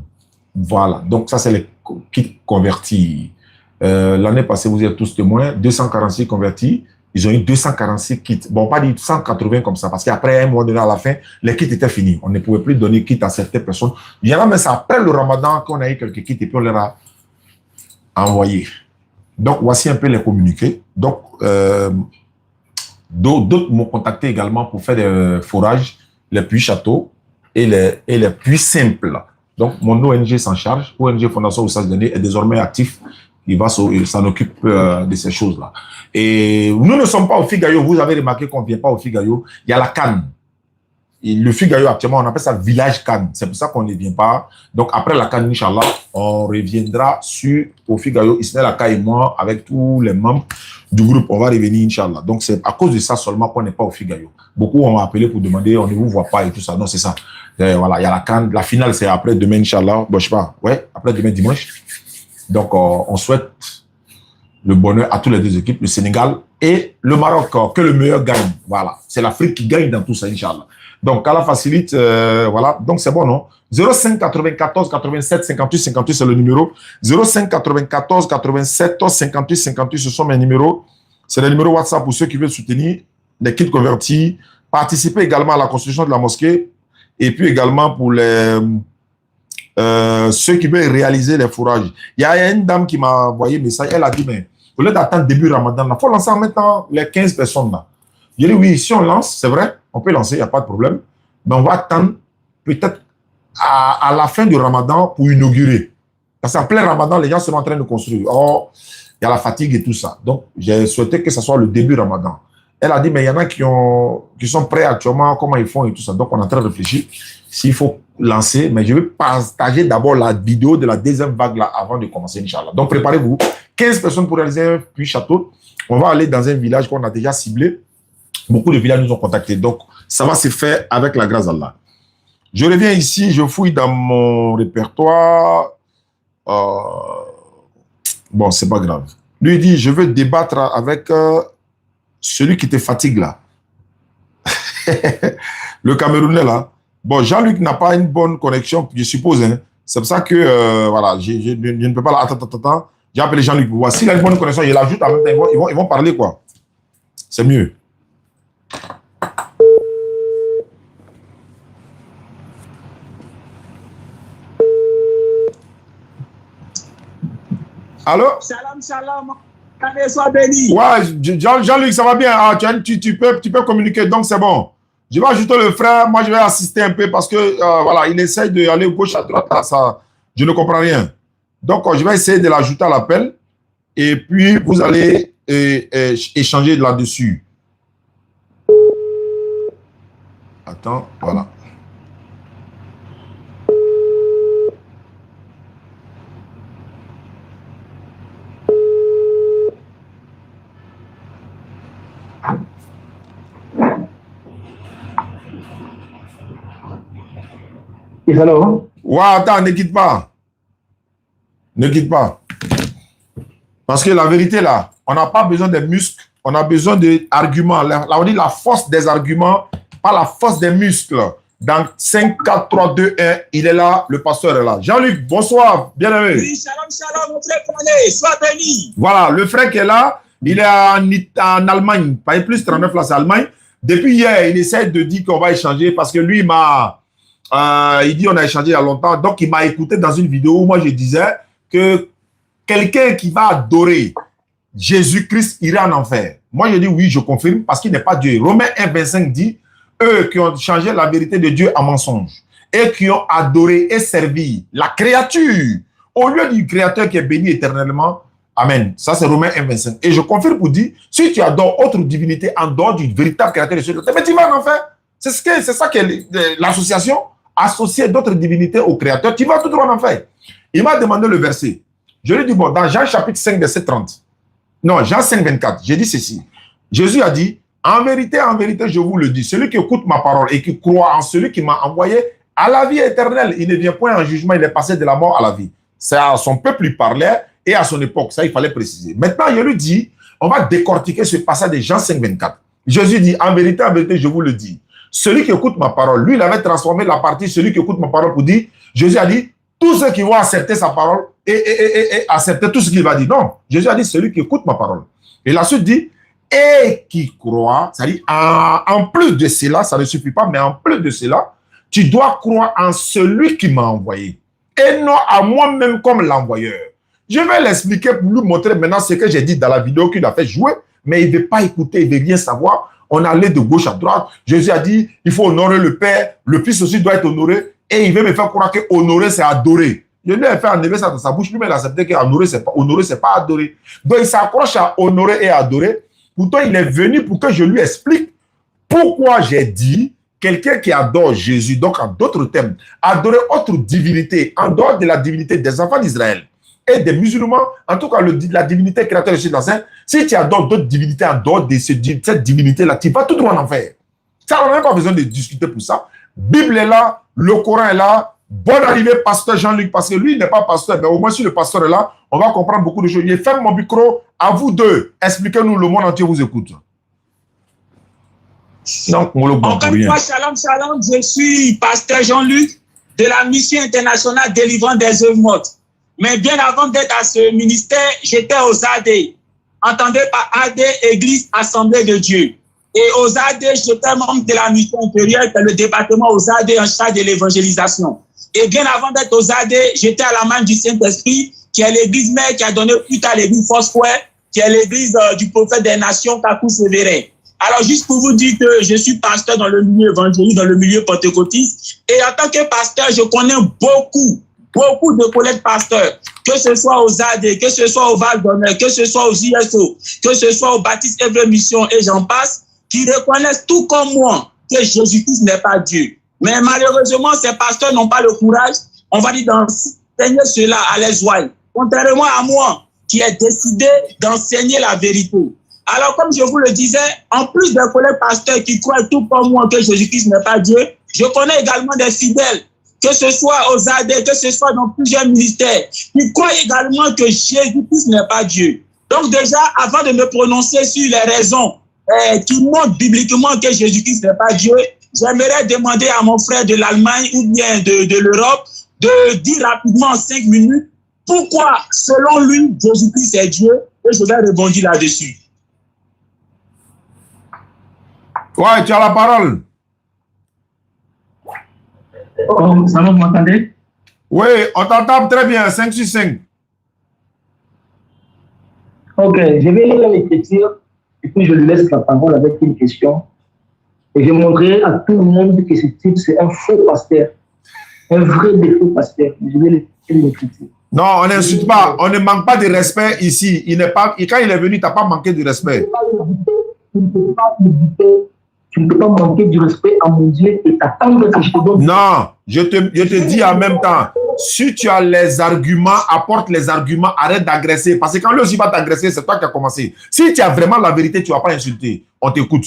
Voilà, donc ça c'est les kits convertis. L'année passée, vous êtes tous témoins, 246 convertis, ils ont eu 246 kits. Bon, pas dit 180 comme ça, parce qu'après un mois donné à la fin, les kits étaient finis. On ne pouvait plus donner kits à certaines personnes. Il y en a, mais c'est après le Ramadan qu'on a eu quelques kits et puis on les a envoyés. Donc, voici un peu les communiqués. Donc, d'autres m'ont contacté également pour faire des forages, les puits châteaux et les puits simples. Donc, mon ONG s'en charge. ONG Fondation Oussas Diané est désormais actif. Il s'en occupe de ces choses-là. Et nous ne sommes pas au Figayo. Vous avez remarqué qu'on ne vient pas au Figayo. Il y a la Cannes. Le Figayo, actuellement, on appelle ça village Cannes. C'est pour ça qu'on ne vient pas. Donc, après la Cannes, Inch'Allah, on reviendra au Figayo, Ismaël Aka et moi, avec tous les membres du groupe. On va revenir, Inch'Allah. Donc, c'est à cause de ça seulement qu'on n'est pas au Figayo. Beaucoup ont appelé pour demander, on ne vous voit pas et tout ça. Non, c'est ça. Et voilà, il y a la Cannes. La finale, c'est après demain, Inch'Allah. Bon, je sais pas. Ouais, après demain, dimanche. Donc, on souhaite le bonheur à toutes les deux équipes, le Sénégal et le Maroc, que le meilleur gagne. Voilà, c'est l'Afrique qui gagne dans tout ça, Inch'Allah. Donc, Allah facilite, voilà. Donc, c'est bon, non? 05 94 87 58 58, c'est le numéro. 05 94 87 58 58, ce sont mes numéros. C'est le numéro WhatsApp pour ceux qui veulent soutenir les kits convertis, participer également à la construction de la mosquée, et puis également pour les... ceux qui veulent réaliser les fourrages. Il y a une dame qui m'a envoyé un message, elle a dit, mais au lieu d'attendre début Ramadan, il faut lancer en même temps les 15 personnes là. J'ai dit, oui, si on lance, c'est vrai, on peut lancer, il n'y a pas de problème, mais on va attendre peut-être à la fin du Ramadan pour inaugurer. Parce qu'en plein Ramadan, les gens sont en train de construire. Or, il y a la fatigue et tout ça. Donc, j'ai souhaité que ce soit le début Ramadan. Elle a dit, mais il y en a qui sont prêts actuellement, comment ils font et tout ça. Donc, on est en train de réfléchir s'il faut lancer. Mais je vais partager d'abord la vidéo de la deuxième vague là avant de commencer, Inch'Allah. Donc, préparez-vous. 15 personnes pour réaliser un puits château. On va aller dans un village qu'on a déjà ciblé. Beaucoup de villages nous ont contactés. Donc, ça va se faire avec la grâce d'Allah. Je reviens ici, je fouille dans mon répertoire. Bon, c'est pas grave. Lui dit, je veux débattre avec celui qui te fatigue là. Le Camerounais là. Bon, Jean-Luc n'a pas une bonne connexion, je suppose. Hein. C'est pour ça que, voilà, je ne peux pas là. Attends. J'ai appelé Jean-Luc. Voici, il a une bonne connexion, il l'ajoute en même temps. Ils vont parler quoi. C'est mieux. Allô? Shalom. Sois béni. Ouais, Jean-Luc, ça va bien. Ah, tu peux communiquer, donc c'est bon. Je vais ajouter le frère. Moi, je vais assister un peu parce que, voilà, il essaye d'aller gauche à droite. Ça, je ne comprends rien. Donc, je vais essayer de l'ajouter à l'appel. Et puis, vous allez échanger là-dessus. Attends, voilà. Hello? Ouais, attends, ne quitte pas. Ne quitte pas. Parce que la vérité, là, on n'a pas besoin des muscles, on a besoin d'arguments. Là, on dit la force des arguments, pas la force des muscles. Dans 5, 4, 3, 2, 1, il est là, le pasteur est là. Jean-Luc, bonsoir, bienvenue. Oui, shalom, mon frère Condé, sois béni. Voilà, le frère qui est là, il est en Allemagne, pas plus 39 là, c'est Allemagne. Depuis hier, il essaie de dire qu'on va échanger parce que lui, il dit on a échangé il y a longtemps, donc il m'a écouté dans une vidéo où moi je disais que quelqu'un qui va adorer Jésus-Christ irait en enfer. Moi je dis oui, je confirme parce qu'il n'est pas Dieu. Romains 1,25 dit, eux qui ont changé la vérité de Dieu en mensonge et qui ont adoré et servi la créature au lieu du créateur qui est béni éternellement. Amen. Ça c'est Romains 1,25. Et je confirme pour dire, si tu adores autre divinité en dehors du véritable créateur de Dieu, mais tu vas en enfer. C'est ça que l'association associer d'autres divinités au Créateur, tu vas tout droit en faire. Il m'a demandé le verset. Je lui ai dit, bon, dans Jean chapitre 5, verset 30. Non, Jean 5, 24. J'ai dit ceci. Jésus a dit, en vérité, je vous le dis, celui qui écoute ma parole et qui croit en celui qui m'a envoyé à la vie éternelle, il ne vient point en jugement, il est passé de la mort à la vie. C'est à son peuple il parlait et à son époque. Ça, il fallait préciser. Maintenant, je lui dis, on va décortiquer ce passage de Jean 5, 24. Jésus dit, en vérité, je vous le dis. Celui qui écoute ma parole, lui, il avait transformé la partie, celui qui écoute ma parole pour dire, Jésus a dit, tous ceux qui vont accepter sa parole et accepter tout ce qu'il va dire. Non, Jésus a dit, celui qui écoute ma parole. Et la suite dit, et qui croit, c'est-à-dire, en plus de cela, ça ne suffit pas, mais en plus de cela, tu dois croire en celui qui m'a envoyé et non à moi-même comme l'envoyeur. Je vais l'expliquer pour lui montrer maintenant ce que j'ai dit dans la vidéo qu'il a fait jouer, mais il ne veut pas écouter, il ne veut rien savoir. On allait de gauche à droite. Jésus a dit, il faut honorer le Père. Le Fils aussi doit être honoré. Et il veut me faire croire que honorer, c'est adorer. Je lui ai fait enlever ça dans sa bouche. Lui, il a accepté que honorer, c'est pas adorer. Donc, il s'accroche à honorer et adorer. Pourtant, il est venu pour que je lui explique pourquoi j'ai dit quelqu'un qui adore Jésus. Donc, en d'autres termes, adorer autre divinité, en dehors de la divinité des enfants d'Israël et des musulmans, en tout cas la divinité créateur de Jésus dans Saint, si tu adores d'autres divinités en dehors de cette divinité-là, tu vas tout droit en enfer. Ça, on n'a même pas besoin de discuter pour ça. Bible est là, le Coran est là. Bonne arrivée, pasteur Jean-Luc, parce que lui, il n'est pas pasteur, mais au moins si le pasteur est là, on va comprendre beaucoup de choses. Je ferme mon micro, à vous deux. Expliquez-nous, le monde entier vous écoute. Donc, encore une fois, shalom, je suis pasteur Jean-Luc de la mission internationale délivrant des œuvres mortes. Mais bien avant d'être à ce ministère, j'étais aux AD. Entendez par AD, Église Assemblée de Dieu. Et aux AD, j'étais membre de la mission intérieure, le département aux AD en charge de l'évangélisation. Et bien avant d'être aux AD, j'étais à la main du Saint-Esprit, qui est l'église mère qui a donné plus tard l'église Foursquare, qui est l'église du prophète des nations, Kakou Sévérin. Alors, juste pour vous dire que je suis pasteur dans le milieu évangélique, dans le milieu pentecôtiste. Et en tant que pasteur, je connais beaucoup beaucoup de collègues pasteurs, que ce soit aux AD, que ce soit au Val d'Honneur, que ce soit aux ISO, que ce soit au Baptiste Evre Mission et j'en passe, qui reconnaissent tout comme moi que Jésus-Christ n'est pas Dieu. Mais malheureusement, ces pasteurs n'ont pas le courage, on va dire, d'enseigner cela à les ouailles. Contrairement à moi, qui ai décidé d'enseigner la vérité. Alors, comme je vous le disais, en plus des collègues pasteurs qui croient tout comme moi que Jésus-Christ n'est pas Dieu, je connais également des fidèles, que ce soit aux AD, que ce soit dans plusieurs ministères, qui croient également que Jésus-Christ n'est pas Dieu. Donc déjà, avant de me prononcer sur les raisons qui montrent bibliquement que Jésus-Christ n'est pas Dieu, j'aimerais demander à mon frère de l'Allemagne ou bien de l'Europe de dire rapidement en 5 minutes pourquoi, selon lui, Jésus-Christ est Dieu, et je vais rebondir là-dessus. Ouais, tu as la parole. Oh, ça va, vous m'entendez? Oui, on t'entend très bien, 5 sur 5. Ok, je vais lire l'écriture et puis je lui laisse la parole avec une question. Et je montrerai à tout le monde que ce type, c'est un faux pasteur. Un vrai défaut pasteur. Je vais lire l'écriture. Non, on n'insulte pas, on ne manque pas de respect ici. Quand il est venu, tu n'as pas manqué de respect. Tu ne peux pas manquer du respect à mon Dieu et t'attendre que je te donne. Non, je te dis en même temps, si tu as les arguments, apporte les arguments, arrête d'agresser. Parce que quand lui aussi va t'agresser, c'est toi qui as commencé. Si tu as vraiment la vérité, tu ne vas pas insulter. On t'écoute.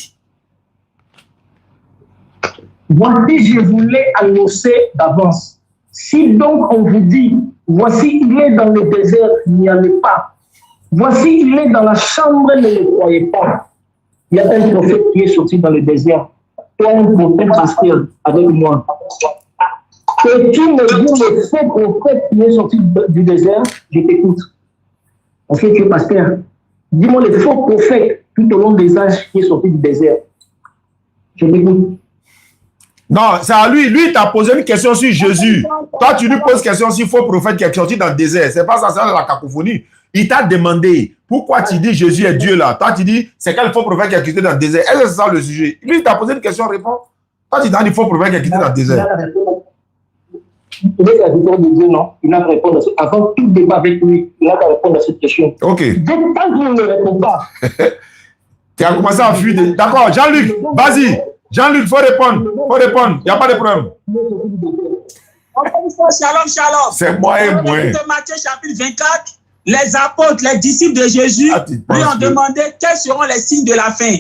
Voici, je voulais annoncer d'avance. Si donc on vous dit, voici, il est dans le désert, n'y allez pas. Voici, il est dans la chambre, ne le croyez pas. Il y a un prophète qui est sorti dans le désert. Toi, un prophète pasteur avec moi. Et tu me dis le faux prophète qui est sorti du désert, je t'écoute. Parce que tu es pasteur. Dis-moi le faux prophète tout au long des âges qui est sorti du désert. Je t'écoute. Non, c'est à lui. Lui, il t'a posé une question sur Jésus. Toi, tu lui poses une question sur faux prophète qui est sorti dans le désert. C'est pas ça, c'est la cacophonie. Il t'a demandé pourquoi tu dis Jésus est Dieu là. Toi, tu dis c'est quel faux prophète qui est quitté dans le désert. Est-ce que c'est ça le sujet? Lui, il t'a posé une question, réponds. Toi, tu dis faux prophète qui est quitté dans le désert. Il est la victoire de Dieu, non? Il n'a pas répondu à ce... Avant tout débat avec lui, il n'a pas répondu à cette question. Ok. Donc, tant qu'il ne répond pas. Tu as commencé à fuir. D'accord, Jean-Luc, vas-y. Jean-Luc, il faut répondre. Il n'y a pas de problème. Encore une fois, shalom, shalom. C'est moi et moi. Dans Matthieu chapitre 24, les apôtres, les disciples de Jésus lui ont demandé quels seront les signes de la fin.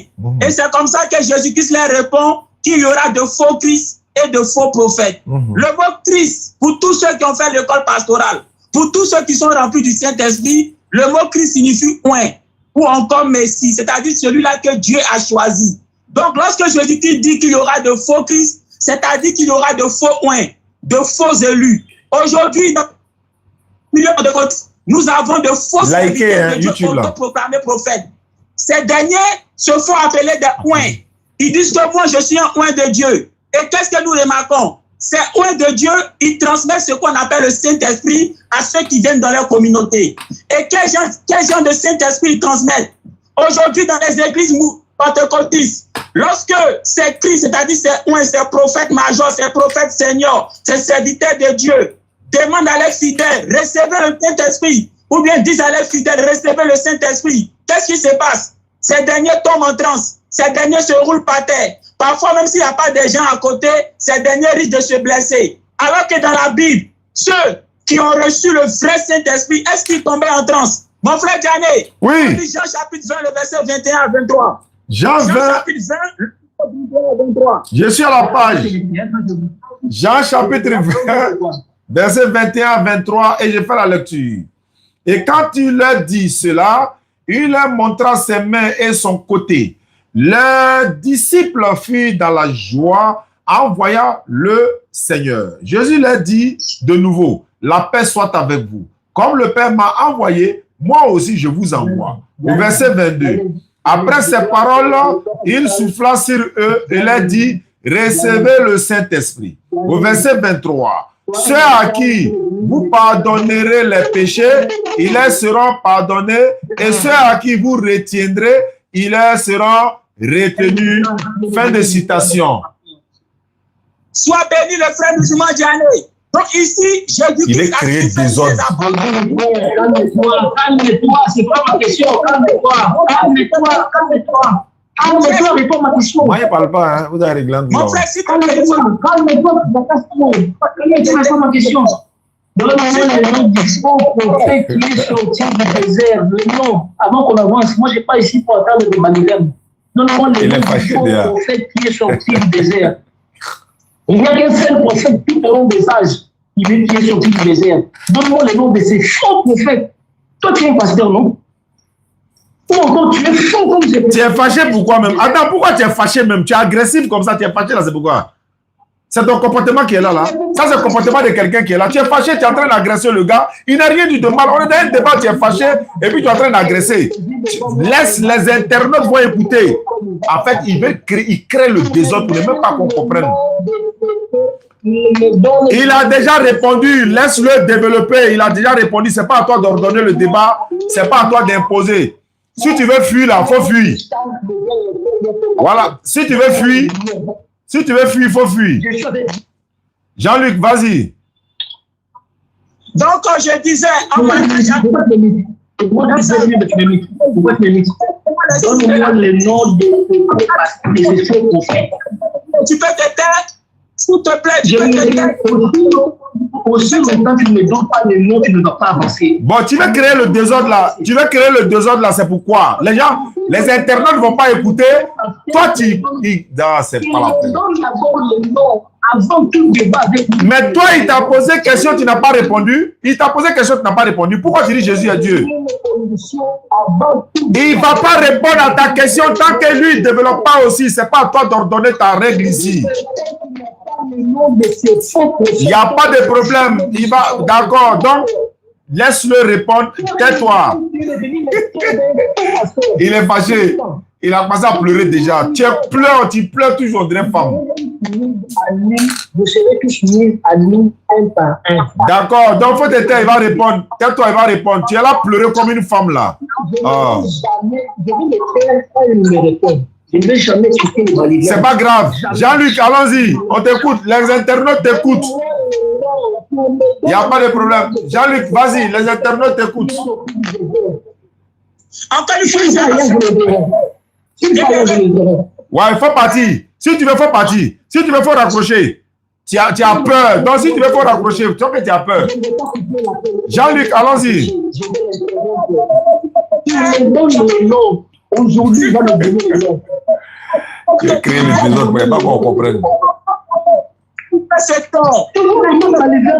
Et c'est comme ça que Jésus-Christ leur répond qu'il y aura de faux Christ et de faux prophètes. Le mot Christ, pour tous ceux qui ont fait l'école pastorale, pour tous ceux qui sont remplis du Saint-Esprit, le mot Christ signifie oint ou encore Messie, c'est-à-dire celui-là que Dieu a choisi. Donc, lorsque Jésus-Christ dit qu'il y aura de faux Christ, c'est-à-dire qu'il y aura de faux oints, de faux élus. Aujourd'hui, dans nous avons de faux serviteurs de Dieu autoproclamés prophètes. Ces derniers se font appeler des oints. Ils disent que moi, je suis un oint de Dieu. Et qu'est-ce que nous remarquons? Ces oints de Dieu, ils transmettent ce qu'on appelle le Saint-Esprit à ceux qui viennent dans leur communauté. Et quel genre de Saint-Esprit ils transmettent? Aujourd'hui, dans les églises pentecôtistes, lorsque ces Christ, c'est-à-dire ces oints, ces prophètes majors, ces prophètes seniors, ces serviteurs de Dieu, demandent à leurs fidèles, recevez le Saint-Esprit, ou bien disent à leurs fidèles, recevez le Saint-Esprit. Qu'est-ce qui se passe? Ces derniers tombent en transe, ces derniers se roulent par terre. Parfois, même s'il n'y a pas de gens à côté, ces derniers risquent de se blesser. Alors que dans la Bible, ceux qui ont reçu le vrai Saint-Esprit, est-ce qu'ils tombaient en transe? Mon frère Diané, oui. Jean chapitre 20, le verset 21 à 23. Jean chapitre 20, le verset 21 à 23. Je suis à la page. Jean chapitre 20, verset 21 à 23, et je fais la lecture. Et quand il leur dit cela, il leur montra ses mains et son côté. Les disciples furent dans la joie en voyant le Seigneur. Jésus leur dit de nouveau, la paix soit avec vous. Comme le Père m'a envoyé, moi aussi je vous envoie. Au verset 22. Après ces paroles, il souffla sur eux et leur dit, recevez le Saint-Esprit. Au verset 23. Ceux à qui vous pardonnerez les péchés, ils leur seront pardonnés, et ceux à qui vous retiendrez, ils leur seront retenus. Fin de citation. Sois béni le frère musulman Diané. Donc ici, Jésus il est créé désordre. Calme-toi, c'est pas ma question. Calme-toi. Calme-toi, réponds à ma question. Moi, il ne parle pas, hein. Vous avez réglé. Mon frère, si calme-toi, tu réponds à ma question. Donne-moi le nom du faux prophète qui est sorti du désert. Le nom, avant qu'on avance, moi je n'ai pas ici pour attendre de Manilem. Donne-moi le nom du faux prophète qui est sorti du désert. Il n'y a qu'un seul prophète tout au long des âges qui est sorti du désert. Donne-moi le nom de ces faux prophètes. Toi, tu es un pasteur, non? Ou encore, tu es faux comme ces prophètes. Tu es fâché pourquoi même? Attends, pourquoi tu es fâché même? Tu es agressif comme ça, tu es fâché là, c'est pourquoi? C'est ton comportement qui est là. Ça, c'est le comportement de quelqu'un qui est là. Tu es fâché, tu es en train d'agresser le gars. Il n'a rien dit de mal. On est dans un débat, tu es fâché et puis tu es en train d'agresser. Laisse les internautes vont écouter. En fait, il crée le désordre pour ne même pas qu'on comprenne. Il a déjà répondu. Laisse-le développer. Il a déjà répondu. Ce n'est pas à toi d'ordonner le débat. Ce n'est pas à toi d'imposer. Si tu veux fuir là, il faut fuir. Voilà. Si tu veux fuir, il faut fuir. Jean-Luc, vas-y. Donc, je disais, donne-moi le nom de ces faux prophètes. Tu peux te taire, s'il te plaît, tu peux te taire. Aussi longtemps que tu ne donnes pas le nom, tu ne dois pas avancer. Bon, tu veux créer le désordre là. C'est pourquoi les gens, les internautes ne vont pas écouter. Toi, non, c'est pas la peine. Avant tout débat avec lui. Mais toi, il t'a posé question, tu n'as pas répondu. Pourquoi tu dis Jésus est Dieu? Il ne va pas répondre à ta question tant que lui ne développe pas aussi. Ce n'est pas à toi d'ordonner ta règle ici. Il n'y a pas de problème. Il va, d'accord. Donc, laisse-le répondre. Tais-toi. Il est fâché. Il a commencé à pleurer déjà. Tu pleures toujours d'une femme. Je serai tous mis à nous un par un. D'accord. Donc, faut te taire. Il va répondre. Tais-toi, il va répondre. Tu es là pleurer comme une femme là. Oh. C'est pas grave. Jean-Luc, allons-y. On t'écoute. Les internautes t'écoutent. Il n'y a pas de problème. Jean-Luc, vas-y. Les internautes t'écoutent. Encore une fois, ouais, il faut partir. Si tu veux, faut partir. Si tu veux, faut raccrocher. Tu as peur. Donc, si tu veux, faut raccrocher. Tu vois que tu as peur. Jean-Luc, allons-y. Aujourd'hui, il va me donner le nom. Tu as créé le désordre, mais pas qu'on comprenne. C'est temps.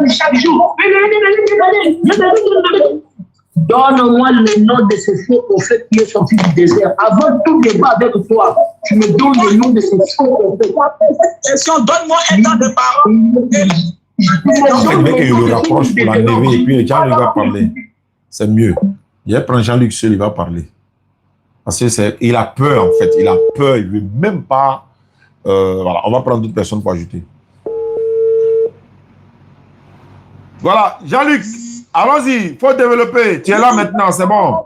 Chaque jour. Donne-moi le nom de ce faux prophète qui est sorti du désert. Avant tout débat avec toi, tu me donnes le nom de ce faux prophète. Donne-moi un temps de parole. Je veux qu'il le rapproche pour l'enlever et puis Jean-Luc va parler. C'est mieux. Je vais prendre Jean-Luc seul, il va parler. Parce qu'il a peur en fait. Il a peur. Il ne veut même pas. Voilà, on va prendre d'autres personnes pour ajouter. Voilà, Jean-Luc. Allons-y, il faut développer. Tu es là maintenant, c'est bon.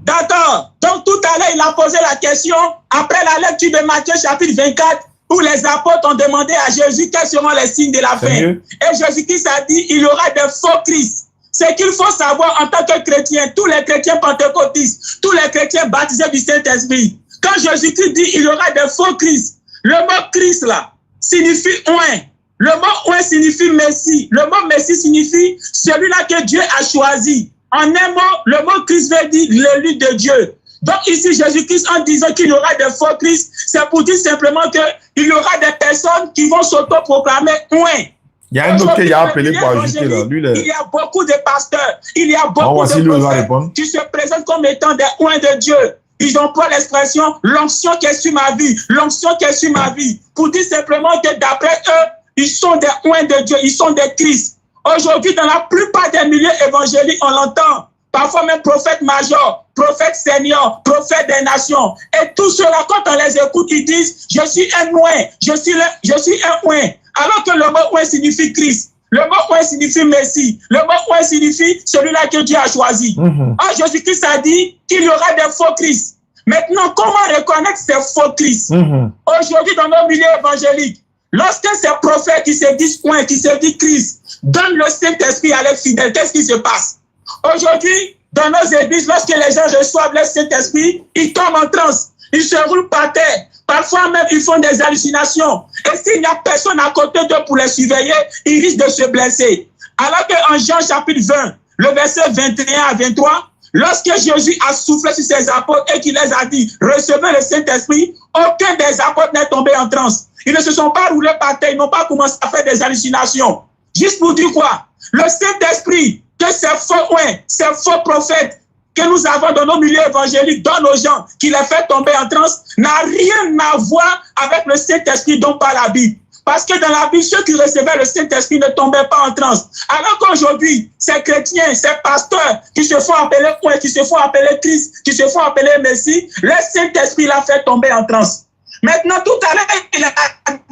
D'accord. Donc, tout à l'heure, il a posé la question, après la lecture de Matthieu chapitre 24, où les apôtres ont demandé à Jésus quels seront les signes de la fin. Et Jésus-Christ a dit, il y aura des faux Christ. Ce qu'il faut savoir en tant que chrétien, tous les chrétiens pentecôtistes, tous les chrétiens baptisés du Saint-Esprit, quand Jésus-Christ dit, il y aura des faux Christ, le mot Christ là, signifie oint. Le mot oint signifie Messie. Le mot Messie signifie celui-là que Dieu a choisi. En un mot, le mot Christ veut dire l'élu de Dieu. Donc ici, Jésus-Christ, en disant qu'il y aura des faux Christ, c'est pour dire simplement qu'il y aura des personnes qui vont s'auto-proclamer oint. Il y a un autre qui a appelé pour ajouter là. Il y a beaucoup de pasteurs, il y a beaucoup de prophètes qui se présentent comme étant des oints de Dieu. Ils emploient l'expression l'onction qui est sur ma vie, l'onction qui est sur ma vie, pour dire simplement que d'après eux, ils sont des oints de Dieu, ils sont des Christ. Aujourd'hui, dans la plupart des milieux évangéliques, on l'entend. Parfois même prophète major, prophète senior, prophète des nations. Et tout cela, quand on les écoute, ils disent, je suis un oint, je suis un oint. Alors que le mot oint signifie Christ. Le mot oint signifie Messie. Le mot oint signifie celui-là que Dieu a choisi. Jésus-Christ a dit qu'il y aura des faux Christ. Maintenant, comment reconnaître ces faux Christ? Aujourd'hui, dans nos milieux évangéliques, lorsque ces prophètes qui se disent point, qui se disent Christ, donnent le Saint-Esprit à leurs fidèles, qu'est-ce qui se passe? Aujourd'hui, dans nos églises, lorsque les gens reçoivent le Saint-Esprit, ils tombent en transe, ils se roulent par terre. Parfois même, ils font des hallucinations. Et s'il n'y a personne à côté d'eux pour les surveiller, ils risquent de se blesser. Alors qu'en Jean chapitre 20, le verset 21 à 23, lorsque Jésus a soufflé sur ses apôtres et qu'il les a dit, recevez le Saint-Esprit, aucun des apôtres n'est tombé en transe. Ils ne se sont pas roulés par terre, ils n'ont pas commencé à faire des hallucinations. Juste pour dire quoi? Le Saint-Esprit, que ces faux, ces faux prophètes que nous avons dans nos milieux évangéliques, donnent aux gens, qui les fait tomber en transe, n'a rien à voir avec le Saint-Esprit dont parle la Bible. Parce que dans la Bible, ceux qui recevaient le Saint-Esprit ne tombaient pas en transe. Alors qu'aujourd'hui, ces chrétiens, ces pasteurs qui se font appeler point, qui se font appeler Christ, qui se font appeler Messie, le Saint-Esprit l'a fait tomber en transe. Maintenant, tout à l'heure, il a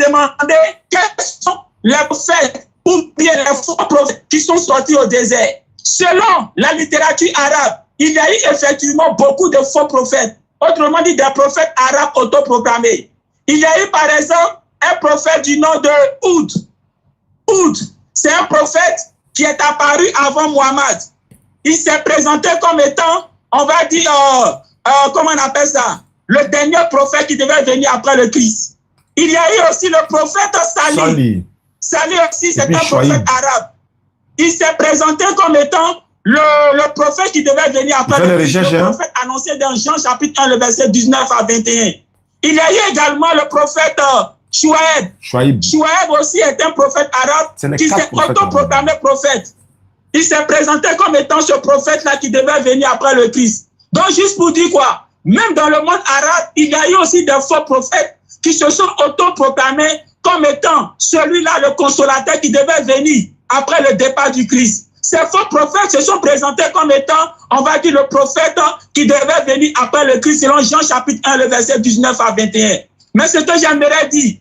demandé quels sont les prophètes ou bien les faux prophètes qui sont sortis au désert. Selon la littérature arabe, il y a eu effectivement beaucoup de faux prophètes, autrement dit des prophètes arabes autoproclamés. Il y a eu par exemple un prophète du nom de Oud. Oud, c'est un prophète qui est apparu avant Mohammed. Il s'est présenté comme étant, on va dire, comment on appelle ça, le dernier prophète qui devait venir après le Christ. Il y a eu aussi le prophète Salih. Salih aussi, c'est un prophète arabe. Il s'est présenté comme étant le prophète qui devait venir après le Christ. Le prophète annoncé dans Jean chapitre 1, le verset 19 à 21. Il y a eu également le prophète Chouaib. Chouaib aussi est un prophète arabe qui s'est autoproclamé prophète. Il s'est présenté comme étant ce prophète-là qui devait venir après le Christ. Donc, juste pour dire quoi, même dans le monde arabe, il y a eu aussi des faux prophètes qui se sont autoproclamés comme étant celui-là, le consolateur qui devait venir après le départ du Christ. Ces faux prophètes se sont présentés comme étant, on va dire, le prophète qui devait venir après le Christ, selon Jean chapitre 1, le verset 19 à 21. Mais ce que j'aimerais dire,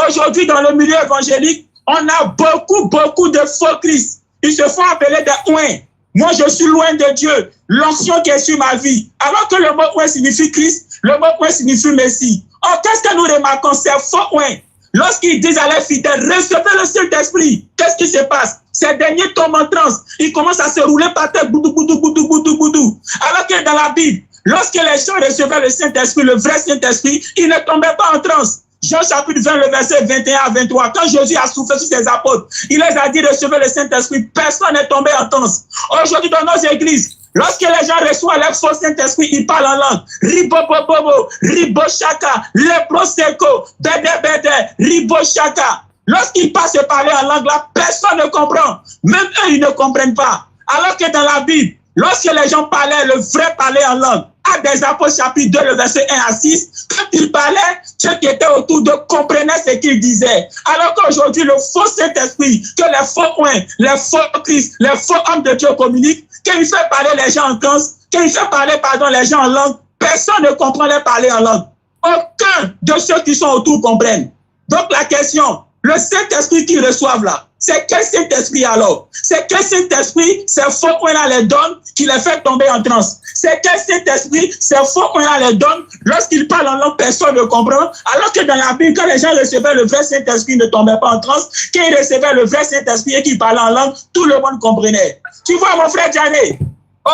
aujourd'hui dans le milieu évangélique, on a beaucoup de faux Christ. Ils se font appeler des ouins. Moi, je suis loin de Dieu, l'onction qui est sur ma vie. Alors que le mot ouin signifie Christ, le mot ouin signifie Messie. Or, qu'est-ce que nous remarquons? Ces faux ouins, lorsqu'ils disent à leurs fidèles, recevez le Saint-Esprit, qu'est-ce qui se passe? Ces derniers tombent en transe. Ils commencent à se rouler par terre, boudou. Alors que dans la Bible, lorsque les gens recevaient le Saint-Esprit, le vrai Saint-Esprit, ils ne tombaient pas en transe. Jean chapitre 20, le verset 21 à 23, quand Jésus a soufflé sur ses apôtres, il les a dit recevez le Saint-Esprit, personne n'est tombé en transe. Aujourd'hui, dans nos églises, lorsque les gens reçoivent leur faux Saint-Esprit, ils parlent en langue. Ribobobobo, riboshaka, leproseko, bede, riboshaka. Lorsqu'ils passent à parler en langue, là, personne ne comprend. Même eux, ils ne comprennent pas. Alors que dans la Bible, lorsque les gens parlaient, le vrai parlait en langue. Actes des Apôtres, chapitre 2, le verset 1 à 6, quand ils parlaient, ceux qui étaient autour d'eux comprenaient ce qu'ils disaient. Alors qu'aujourd'hui, le faux Saint-Esprit, que les faux ouins, les faux Christ, les faux hommes de Dieu communiquent, quand il fait parler les gens en transe, quand il fait parler, les gens en langue, personne ne comprend les parler en langue. Aucun de ceux qui sont autour comprennent. Donc la question, le Saint-Esprit qu'ils reçoivent là, c'est quel Saint-Esprit alors? C'est quel Saint-Esprit ces faux ouins-là les donnent qui les fait tomber en transe? C'est quel Saint-Esprit ces faux ouins-là les donnent lorsqu'ils parlent en langue, personne ne comprend? Alors que dans la Bible, quand les gens recevaient le vrai Saint-Esprit, ils ne tombaient pas en transe. Quand ils recevaient le vrai Saint-Esprit et qu'ils parlaient en langue, tout le monde comprenait. Tu vois, mon frère Diané,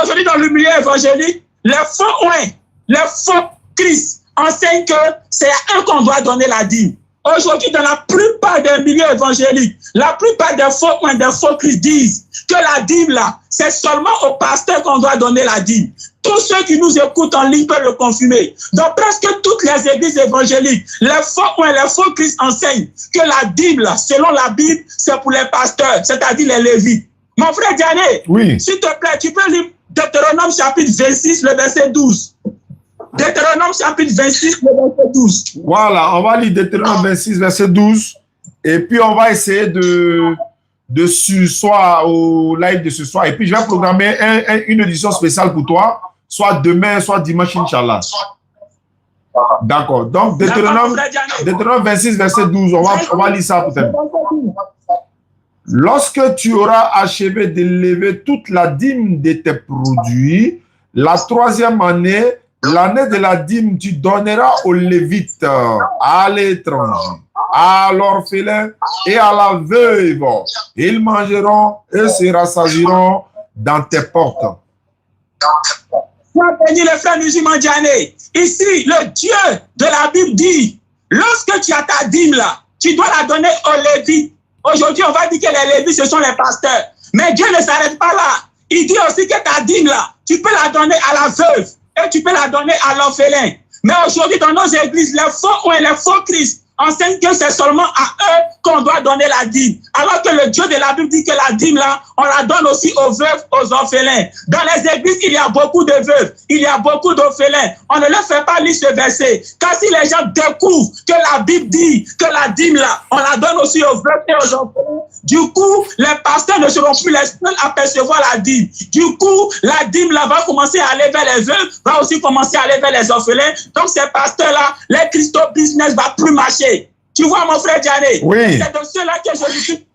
aujourd'hui dans le milieu évangélique, les faux ouins, les faux Christ enseignent que c'est à eux qu'on doit donner la dîme. Aujourd'hui, dans la plupart des milieux évangéliques, la plupart des faux Christ disent que la dîme, là, c'est seulement au pasteur qu'on doit donner la dîme. Tous ceux qui nous écoutent en ligne peuvent le confirmer. Dans presque toutes les églises évangéliques, les faux Christ enseignent que la dîme, là, selon la Bible, c'est pour les pasteurs, c'est-à-dire les Lévites. Mon frère Diané, oui, s'il te plaît, tu peux lire Deutéronome chapitre 26, le verset 12. Deutéronome chapitre 26, le verset 12. Voilà, on va lire Deutéronome 26, verset 12. Et puis, on va essayer de ce soir, au live de ce soir. Et puis, je vais programmer une édition spéciale pour toi, soit demain, soit dimanche, Inch'Allah. D'accord. Donc, Deutéronome 26, verset 12. On va lire ça pour toi. Lorsque tu auras achevé d'élever toute la dîme de tes produits, la troisième année, l'année de la dîme, tu donneras aux Lévites, à l'étranger, à l'orphelin et à la veuve. Ils mangeront et se rassasieront dans tes portes. Bénis le frère musulman Diané. Ici, le Dieu de la Bible dit, lorsque tu as ta dîme là, tu dois la donner aux Lévites. Aujourd'hui, on va dire que les Lévites, ce sont les pasteurs. Mais Dieu ne s'arrête pas là. Il dit aussi que ta dîme là, tu peux la donner à la veuve et tu peux la donner à l'orphelin. Mais aujourd'hui, dans nos églises, les faux Christ enseignent que c'est seulement à eux qu'on doit donner la dîme. Alors que le Dieu de la Bible dit que la dîme là, on la donne aussi aux veuves, aux orphelins. Dans les églises, il y a beaucoup de veuves, il y a beaucoup d'orphelins. On ne leur fait pas lire ce verset. Car si les gens découvrent que la Bible dit que la dîme là, on la donne aussi aux veuves et aux orphelins, du coup, les pasteurs ne seront plus les seuls à percevoir la dîme. Du coup, la dîme là va commencer à aller vers les veuves, va aussi commencer à aller vers les orphelins. Donc ces pasteurs là, les Christo business va plus marcher. Tu vois mon frère Diané, oui. C'est de ceux-là que je dis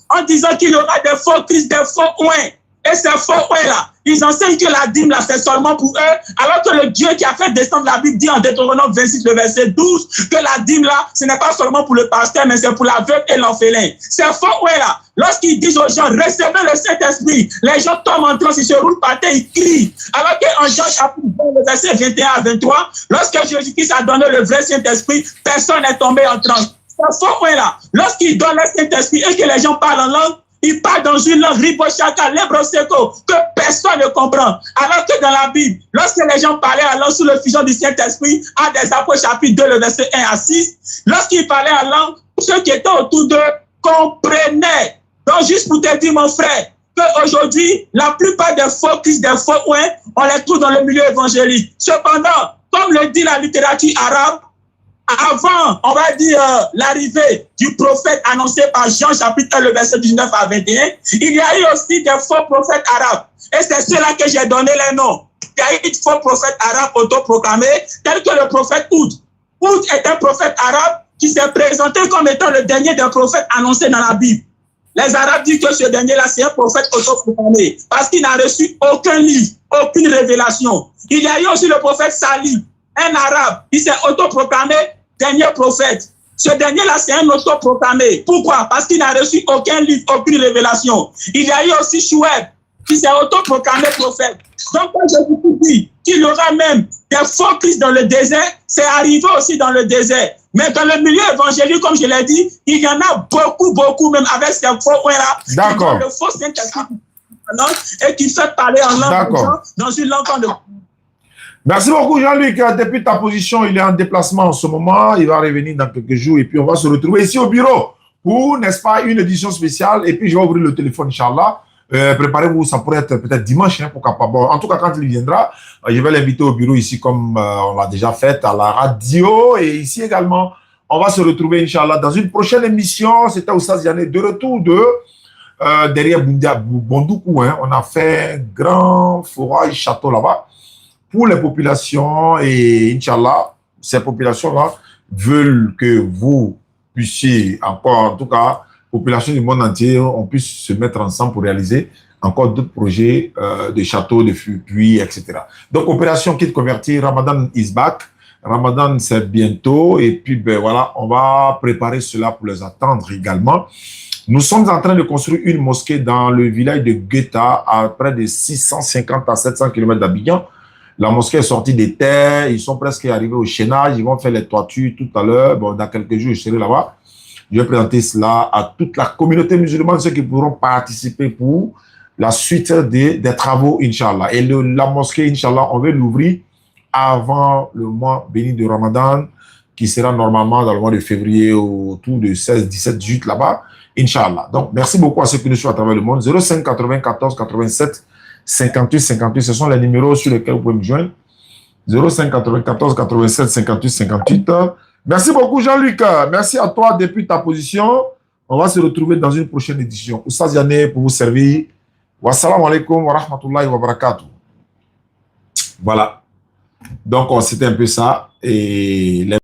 en disant qu'il y aura des faux Christ, des faux oins. Et ces faux oins là, ils enseignent que la dîme là c'est seulement pour eux, alors que le Dieu qui a fait descendre la Bible dit en Deutéronome 26, le verset 12, que la dîme là, ce n'est pas seulement pour le pasteur, mais c'est pour la veuve et l'orphelin. Ces faux oins là, lorsqu'ils disent aux gens, recevez le Saint-Esprit, les gens tombent en transe, ils se roulent par terre, ils crient. Alors qu'en Jean chapitre 20, le verset 21 à 23, lorsque Jésus-Christ a donné le vrai Saint-Esprit, personne n'est tombé en transe. Ces faux oins là, lorsqu'ils donnent le Saint-Esprit et que les gens parlent en langue, il parle dans une langue ribochaka, lebroseco, que personne ne comprend. Alors que dans la Bible, lorsque les gens parlaient en langue sous le fusion du Saint-Esprit, à des Apôtres chapitre 2, le verset 1 à 6, lorsqu'ils parlaient en langue, ceux qui étaient autour d'eux comprenaient. Donc juste pour te dire mon frère, qu'aujourd'hui, la plupart des faux Christ, des faux oins, on les trouve dans le milieu évangélique. Cependant, comme le dit la littérature arabe, avant, on va dire, l'arrivée du prophète annoncé par Jean chapitre 1, le verset 19 à 21, il y a eu aussi des faux prophètes arabes. Et c'est ceux-là que j'ai donné les noms. Il y a eu des faux prophètes arabes autoproclamés, tels que le prophète Oud. Oud est un prophète arabe qui s'est présenté comme étant le dernier des prophètes annoncés dans la Bible. Les Arabes disent que ce dernier-là, c'est un prophète autoproclamé, parce qu'il n'a reçu aucun livre, aucune révélation. Il y a eu aussi le prophète Salih, un arabe, qui s'est autoproclamé dernier prophète. Ce dernier-là, c'est un autoproclamé. Pourquoi? Parce qu'il n'a reçu aucun livre, aucune révélation. Il y a eu aussi Choueb, qui s'est autoproclamé prophète. Donc, quand je vous dis qu'il y aura même des faux Christ dans le désert, c'est arrivé aussi dans le désert. Mais dans le milieu évangélique, comme je l'ai dit, il y en a beaucoup, même avec ces faux oins-là. D'accord. Le faux Saint-Esprit et qui fait parler en langue dans une langue de... Merci beaucoup Jean-Luc. Depuis ta position, il est en déplacement en ce moment. Il va revenir dans quelques jours et puis on va se retrouver ici au bureau pour, n'est-ce pas, une édition spéciale. Et puis je vais ouvrir le téléphone, Inch'Allah. Préparez-vous, ça pourrait être peut-être dimanche, hein, pourquoi pas. Bon, en tout cas, quand il viendra, je vais l'inviter au bureau ici comme on l'a déjà fait à la radio. Et ici également, on va se retrouver, Inch'Allah, dans une prochaine émission. C'était Oustaz Diané de retour derrière Bondoukou. Hein. On a fait un grand forage château là-bas pour les populations et Inch'Allah, ces populations-là veulent que vous puissiez encore, en tout cas, population du monde entier, on puisse se mettre ensemble pour réaliser encore d'autres projets de châteaux, de puits, etc. Donc, opération Kit Convertir, Ramadan is back. Ramadan, c'est bientôt. Et puis, ben voilà, on va préparer cela pour les attendre également. Nous sommes en train de construire une mosquée dans le village de Guetta, à près de 650 à 700 km d'Abidjan. La mosquée est sortie des terres, ils sont presque arrivés au chaînage, ils vont faire les toitures tout à l'heure. Bon, dans quelques jours, je serai là-bas. Je vais présenter cela à toute la communauté musulmane, ceux qui pourront participer pour la suite des travaux, Inch'Allah. Et la mosquée, Inch'Allah, on va l'ouvrir avant le mois béni de Ramadan, qui sera normalement dans le mois de février, autour de 16, 17, 18 là-bas, Inch'Allah. Donc, merci beaucoup à ceux qui nous suivent à travers le monde. 05 94 87 58 58, ce sont les numéros sur lesquels vous pouvez me joindre. 05 94 87 58 58. Merci beaucoup Jean-Luc. Merci à toi depuis ta position. On va se retrouver dans une prochaine édition. Oustaz Diané pour vous servir. Wassalamu alaikum wa rahmatullahi wa barakatuh. Voilà. Donc, c'était un peu ça. Et